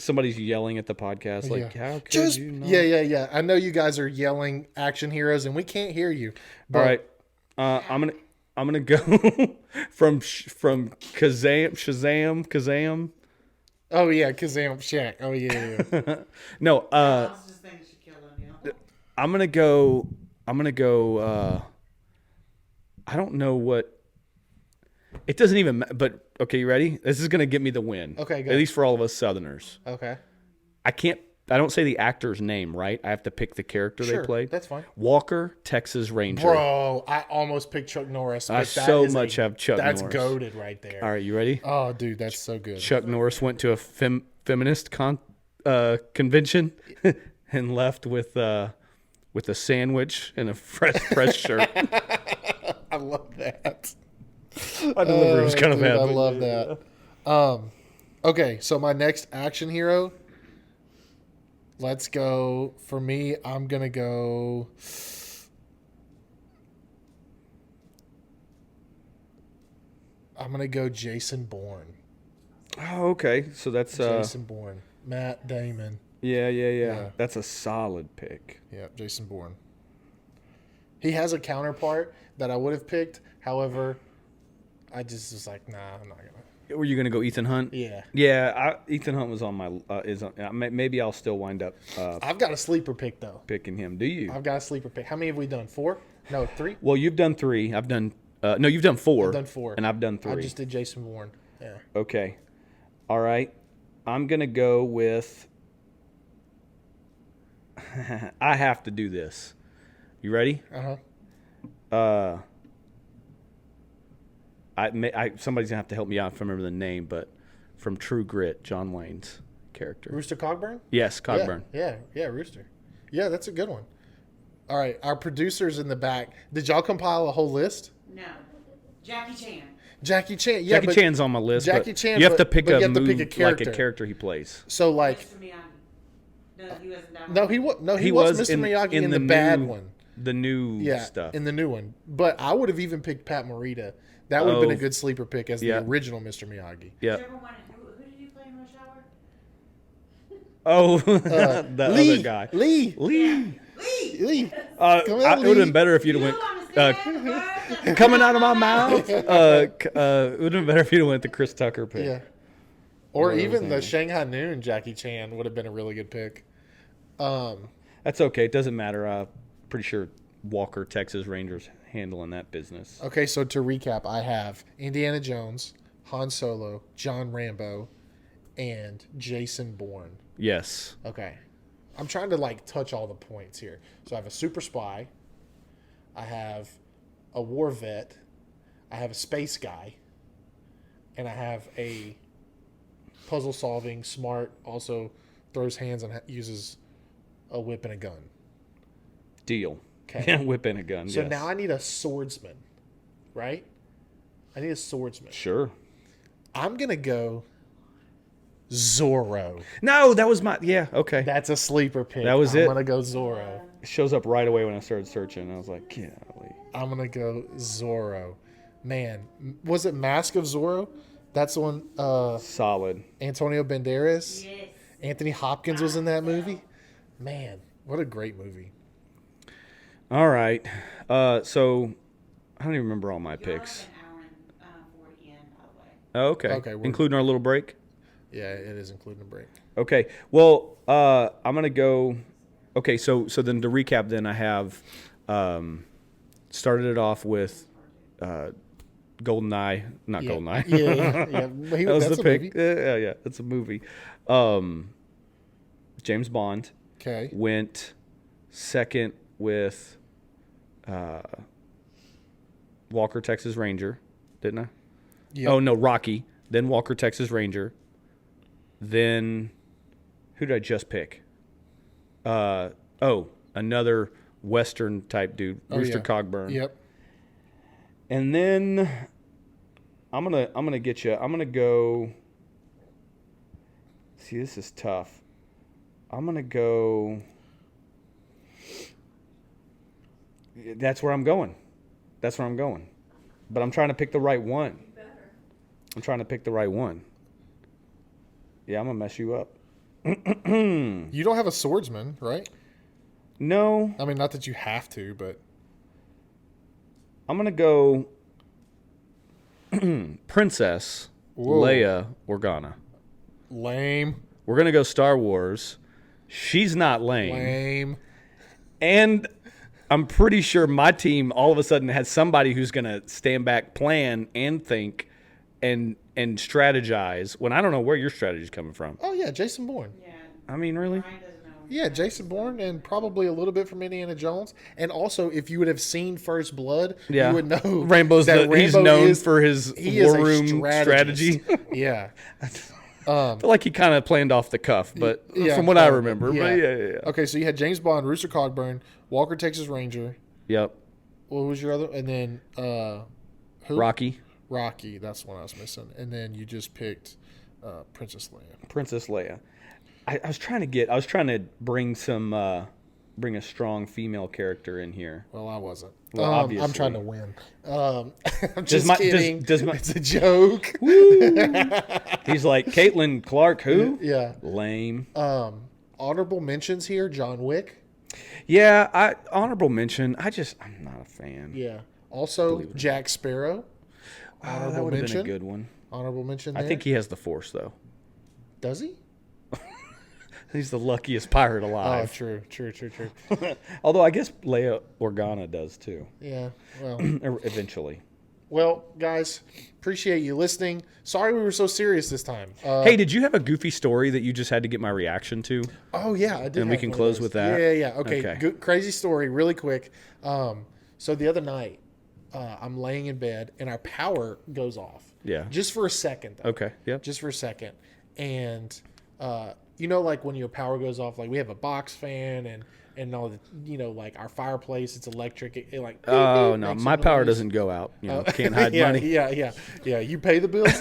Somebody's yelling at the podcast, how could you not? Yeah. I know you guys are yelling action heroes, and we can't hear you. But... All right. I'm gonna go from Shazam. Oh yeah, Kazam Shaq. Oh yeah. No. I was just thinking she killed him. I'm gonna go. I don't know what. It doesn't even. But okay, you ready? This is gonna get me the win. Okay, go. At least for all of us Southerners. Okay. I don't say the actor's name, right? I have to pick the character they played. That's fine. Walker, Texas Ranger. Bro, I almost picked Chuck Norris. I so much have Chuck Norris. That's goated right there. All right, you ready? Oh, dude, that's so good. Chuck Norris went to a feminist convention and left with a sandwich and a fresh press shirt. I love that. My delivery was kind of bad. I love that. Okay, so my next action hero. Let's go. For me, I'm going to go. I'm going to go Jason Bourne. Oh, okay. So that's Jason Bourne. Matt Damon. Yeah. That's a solid pick. Yeah, Jason Bourne. He has a counterpart that I would have picked. However, I just was like, nah, I'm not going to. Were you going to go Ethan Hunt? Yeah. Yeah, Ethan Hunt was on my maybe I'll still wind up I've got a sleeper pick though. Picking him. Do you? I've got a sleeper pick. How many have we done? 4? No, 3? Well, you've done 3. I've done no, you've done 4. I've done 4. And I've done 3. I just did Jason Bourne. Yeah. Okay. All right. I'm going to go with I have to do this. You ready? Uh-huh. Somebody's gonna have to help me out if I remember the name, but from True Grit, John Wayne's character. Rooster Cogburn? Yes, Cogburn. Yeah, Rooster. Yeah, that's a good one. All right, our producers in the back. Did y'all compile a whole list? No. Jackie Chan. Jackie Chan. Yeah, Jackie Chan's on my list. Jackie Chan. You have to pick a character. Like a character he plays. So like. Mr. Miyagi. No, he wasn't that one. No, he was Mr. Miyagi in the bad one. The new stuff. In the new one. But I would have even picked Pat Morita. That would have been a good sleeper pick as the original Mr. Miyagi. Yeah. Who did you play in Rush Hour? Oh, the Lee, other guy. Lee. Lee. It would have been better if you'd have went coming out of my mouth. It would have been better if you'd have went the Chris Tucker pick. Yeah. Or even the Shanghai Noon Jackie Chan would have been a really good pick. That's okay. It doesn't matter. Pretty sure Walker, Texas Rangers handling that business. Okay, so to recap, I have Indiana Jones, Han Solo, John Rambo, and Jason Bourne. Yes. Okay. I'm trying to touch all the points here. So I have a super spy. I have a war vet. I have a space guy. And I have a puzzle solving, smart, also throws hands and uses a whip and a gun. Deal. Okay. Yeah, whip and a gun. So yes. now I need a swordsman, right? I need a swordsman. Sure. I'm going to go Zorro. No, that was my... Yeah, okay. That's a sleeper pick. That was it? I'm going to go Zorro. It shows up right away when I started searching. I was like, golly. I'm going to go Zorro. Man, was it Mask of Zorro? That's the one... Solid. Antonio Banderas. Yes. Anthony Hopkins was in that movie. Man, what a great movie. All right. So I don't even remember all my You're picks. like an hour and 40 in, by the Oh, okay. Okay, including our little break. Yeah, it is including a break. Okay. Well, I'm gonna go. Okay, so then to recap, then I have started it off with GoldenEye, not GoldenEye. Yeah. That was the pick. Yeah, that's a movie. James Bond. Okay. Went second with Walker Texas Ranger, didn't I? Yep. Oh no, Rocky. Then Walker Texas Ranger. Then who did I just pick? Another Western type dude, Rooster Cogburn. Yep. And then I'm gonna get you. I'm gonna go. See, this is tough. I'm gonna go. That's where I'm going. But I'm trying to pick the right one. Yeah, I'm gonna mess you up. You don't have a swordsman, right? No. I mean, not that you have to, but I'm gonna go Princess Leia Organa. Lame. We're gonna go Star Wars. She's not lame. Lame. And I'm pretty sure my team all of a sudden has somebody who's gonna stand back, plan, and think, and strategize. When I don't know where your strategy's coming from. Oh yeah, Jason Bourne. Yeah. I mean, really? Brian doesn't know. Yeah, Jason Bourne, and probably a little bit from Indiana Jones. And also, if you would have seen First Blood, you would know he's known for his war room strategy. Yeah. I feel like he kind of planned off the cuff, but from what I remember. Yeah. But yeah. Okay, so you had James Bond, Rooster Cogburn, Walker Texas Ranger. Yep. What was your other? And then who? Rocky, that's the one I was missing. And then you just picked Princess Leia. I was trying to bring a strong female character in here. Well, I wasn't. Well, obviously. I'm trying to win. I'm just kidding. It's a joke. He's like, Caitlin Clark, who? Yeah. Lame. Honorable mentions here, John Wick. Yeah, honorable mention. I'm not a fan. Yeah. Also, Jack Sparrow. That would have been a good one. Honorable mention there. I think he has the Force, though. Does he? He's the luckiest pirate alive. Oh, true. Although I guess Leia Organa does, too. Yeah, well. Eventually. Well, guys, appreciate you listening. Sorry we were so serious this time. Hey, did you have a goofy story that you just had to get my reaction to? Oh, yeah, I did. And we can close with that? Yeah. Okay. Good, crazy story, really quick. So the other night, I'm laying in bed, and our power goes off. Yeah. Just for a second, though. Okay, yeah. Just for a second. And, like when your power goes off, like we have a box fan and all the, like our fireplace, it's electric. It like, oh no, my power doesn't go out. Can't hide money. Yeah. You pay the bills.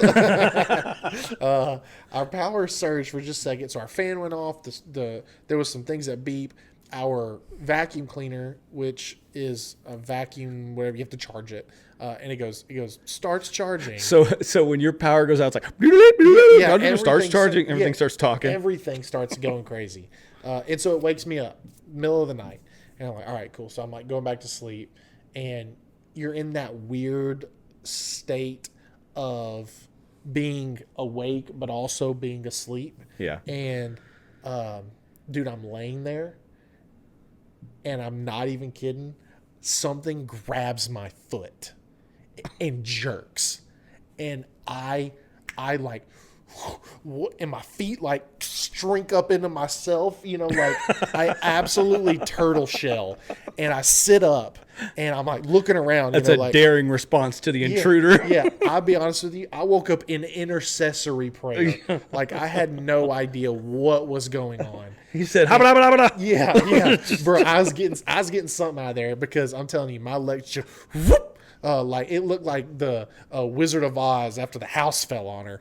Our power surged for just a second, so our fan went off. There was some things that beep. Our vacuum cleaner, which is a vacuum, whatever, you have to charge it, and it goes starts charging. So when your power goes out, it's like starts charging. Everything starts talking. Everything starts going crazy, and so it wakes me up middle of the night, and I'm like, all right, cool. So I'm like going back to sleep, and you're in that weird state of being awake but also being asleep. Yeah. And dude, I'm laying there. And I'm not even kidding. Something grabs my foot and jerks. And I like, and my feet like shrink up into myself, like I absolutely turtle shell. And I sit up and I'm like looking around. That's a daring response to the intruder. Yeah, I'll be honest with you. I woke up in intercessory prayer. Like I had no idea what was going on. He said, "Habba dabba dabba." Yeah, bro. I was getting something out of there because I'm telling you, my legs just whoop, like it looked like the Wizard of Oz after the house fell on her.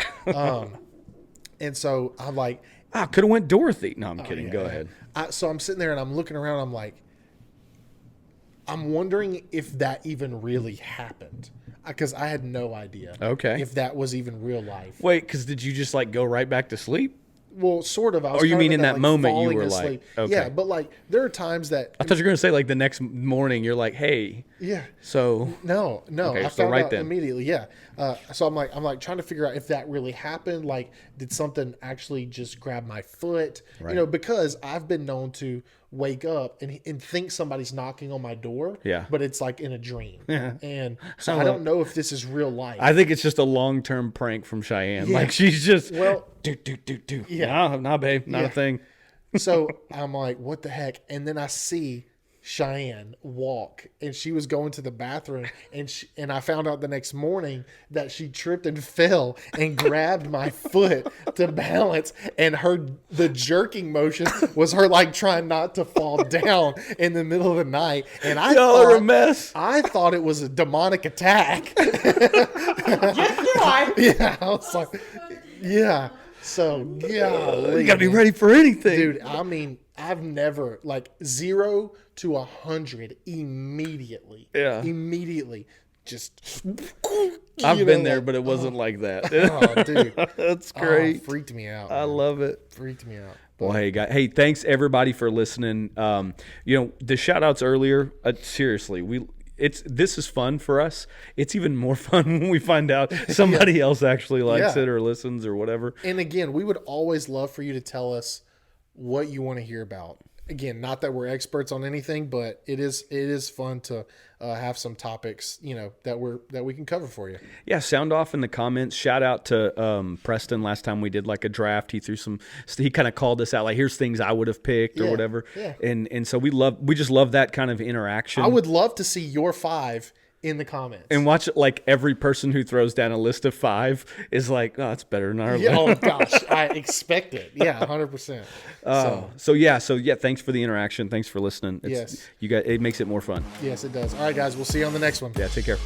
And so I'm like, could have went Dorothy. No, I'm kidding. Go ahead. So I'm sitting there and I'm looking around. I'm like, I'm wondering if that even really happened because I had no idea. Okay. If that was even real life. Wait, because did you just like go right back to sleep? Well, sort of. I was or you kind mean of in that like, moment you falling were asleep. like, okay. Yeah, but like there are times that I thought you were going to say like the next morning you're like, hey. Yeah. So. No. Okay, I so found right out then. immediately. Yeah. So I'm like trying to figure out if that really happened. Like, did something actually just grab my foot? Right. You know, because I've been known to wake up and think somebody's knocking on my door. Yeah. But it's like in a dream. Yeah. And so I don't know if this is real life. I think it's just a long-term prank from Cheyenne. Yeah. Like she's just do. Yeah. Nah, babe, not a thing. So I'm like, what the heck? And then I see Cheyenne walk, and she was going to the bathroom, and I found out the next morning that she tripped and fell and grabbed my foot to balance, and the jerking motion was her like trying not to fall down in the middle of the night. And Y'all are a mess. I thought it was a demonic attack. Yeah, I was like, yeah. So yeah, You gotta be ready for anything, dude. I mean, I've never like 0 to 100 immediately. Yeah, immediately. Just I've been there, but it wasn't like that. Oh, dude, that's great. It freaked me out. I love it. Freaked me out. Well, hey, guys. Hey, thanks everybody for listening. The shout outs earlier. Seriously, this is fun for us. It's even more fun when we find out somebody else actually likes it or listens or whatever. And again, we would always love for you to tell us what you want to hear about. Again, not that we're experts on anything, but it is fun to have some topics, that we can cover for you. Yeah, sound off in the comments. Shout out to Preston. Last time we did like a draft, he kind of called us out like, here's things I would have picked or whatever. Yeah. And so we just love that kind of interaction. I would love to see your 5 in the comments and watch it. Like every person who throws down a list of 5 is like, oh, it's better than our list. Oh gosh, I expect it. Yeah, 100%. So yeah. Thanks for the interaction. Thanks for listening. Yes, it makes it more fun. Yes, it does. All right, guys, we'll see you on the next one. Yeah, take care.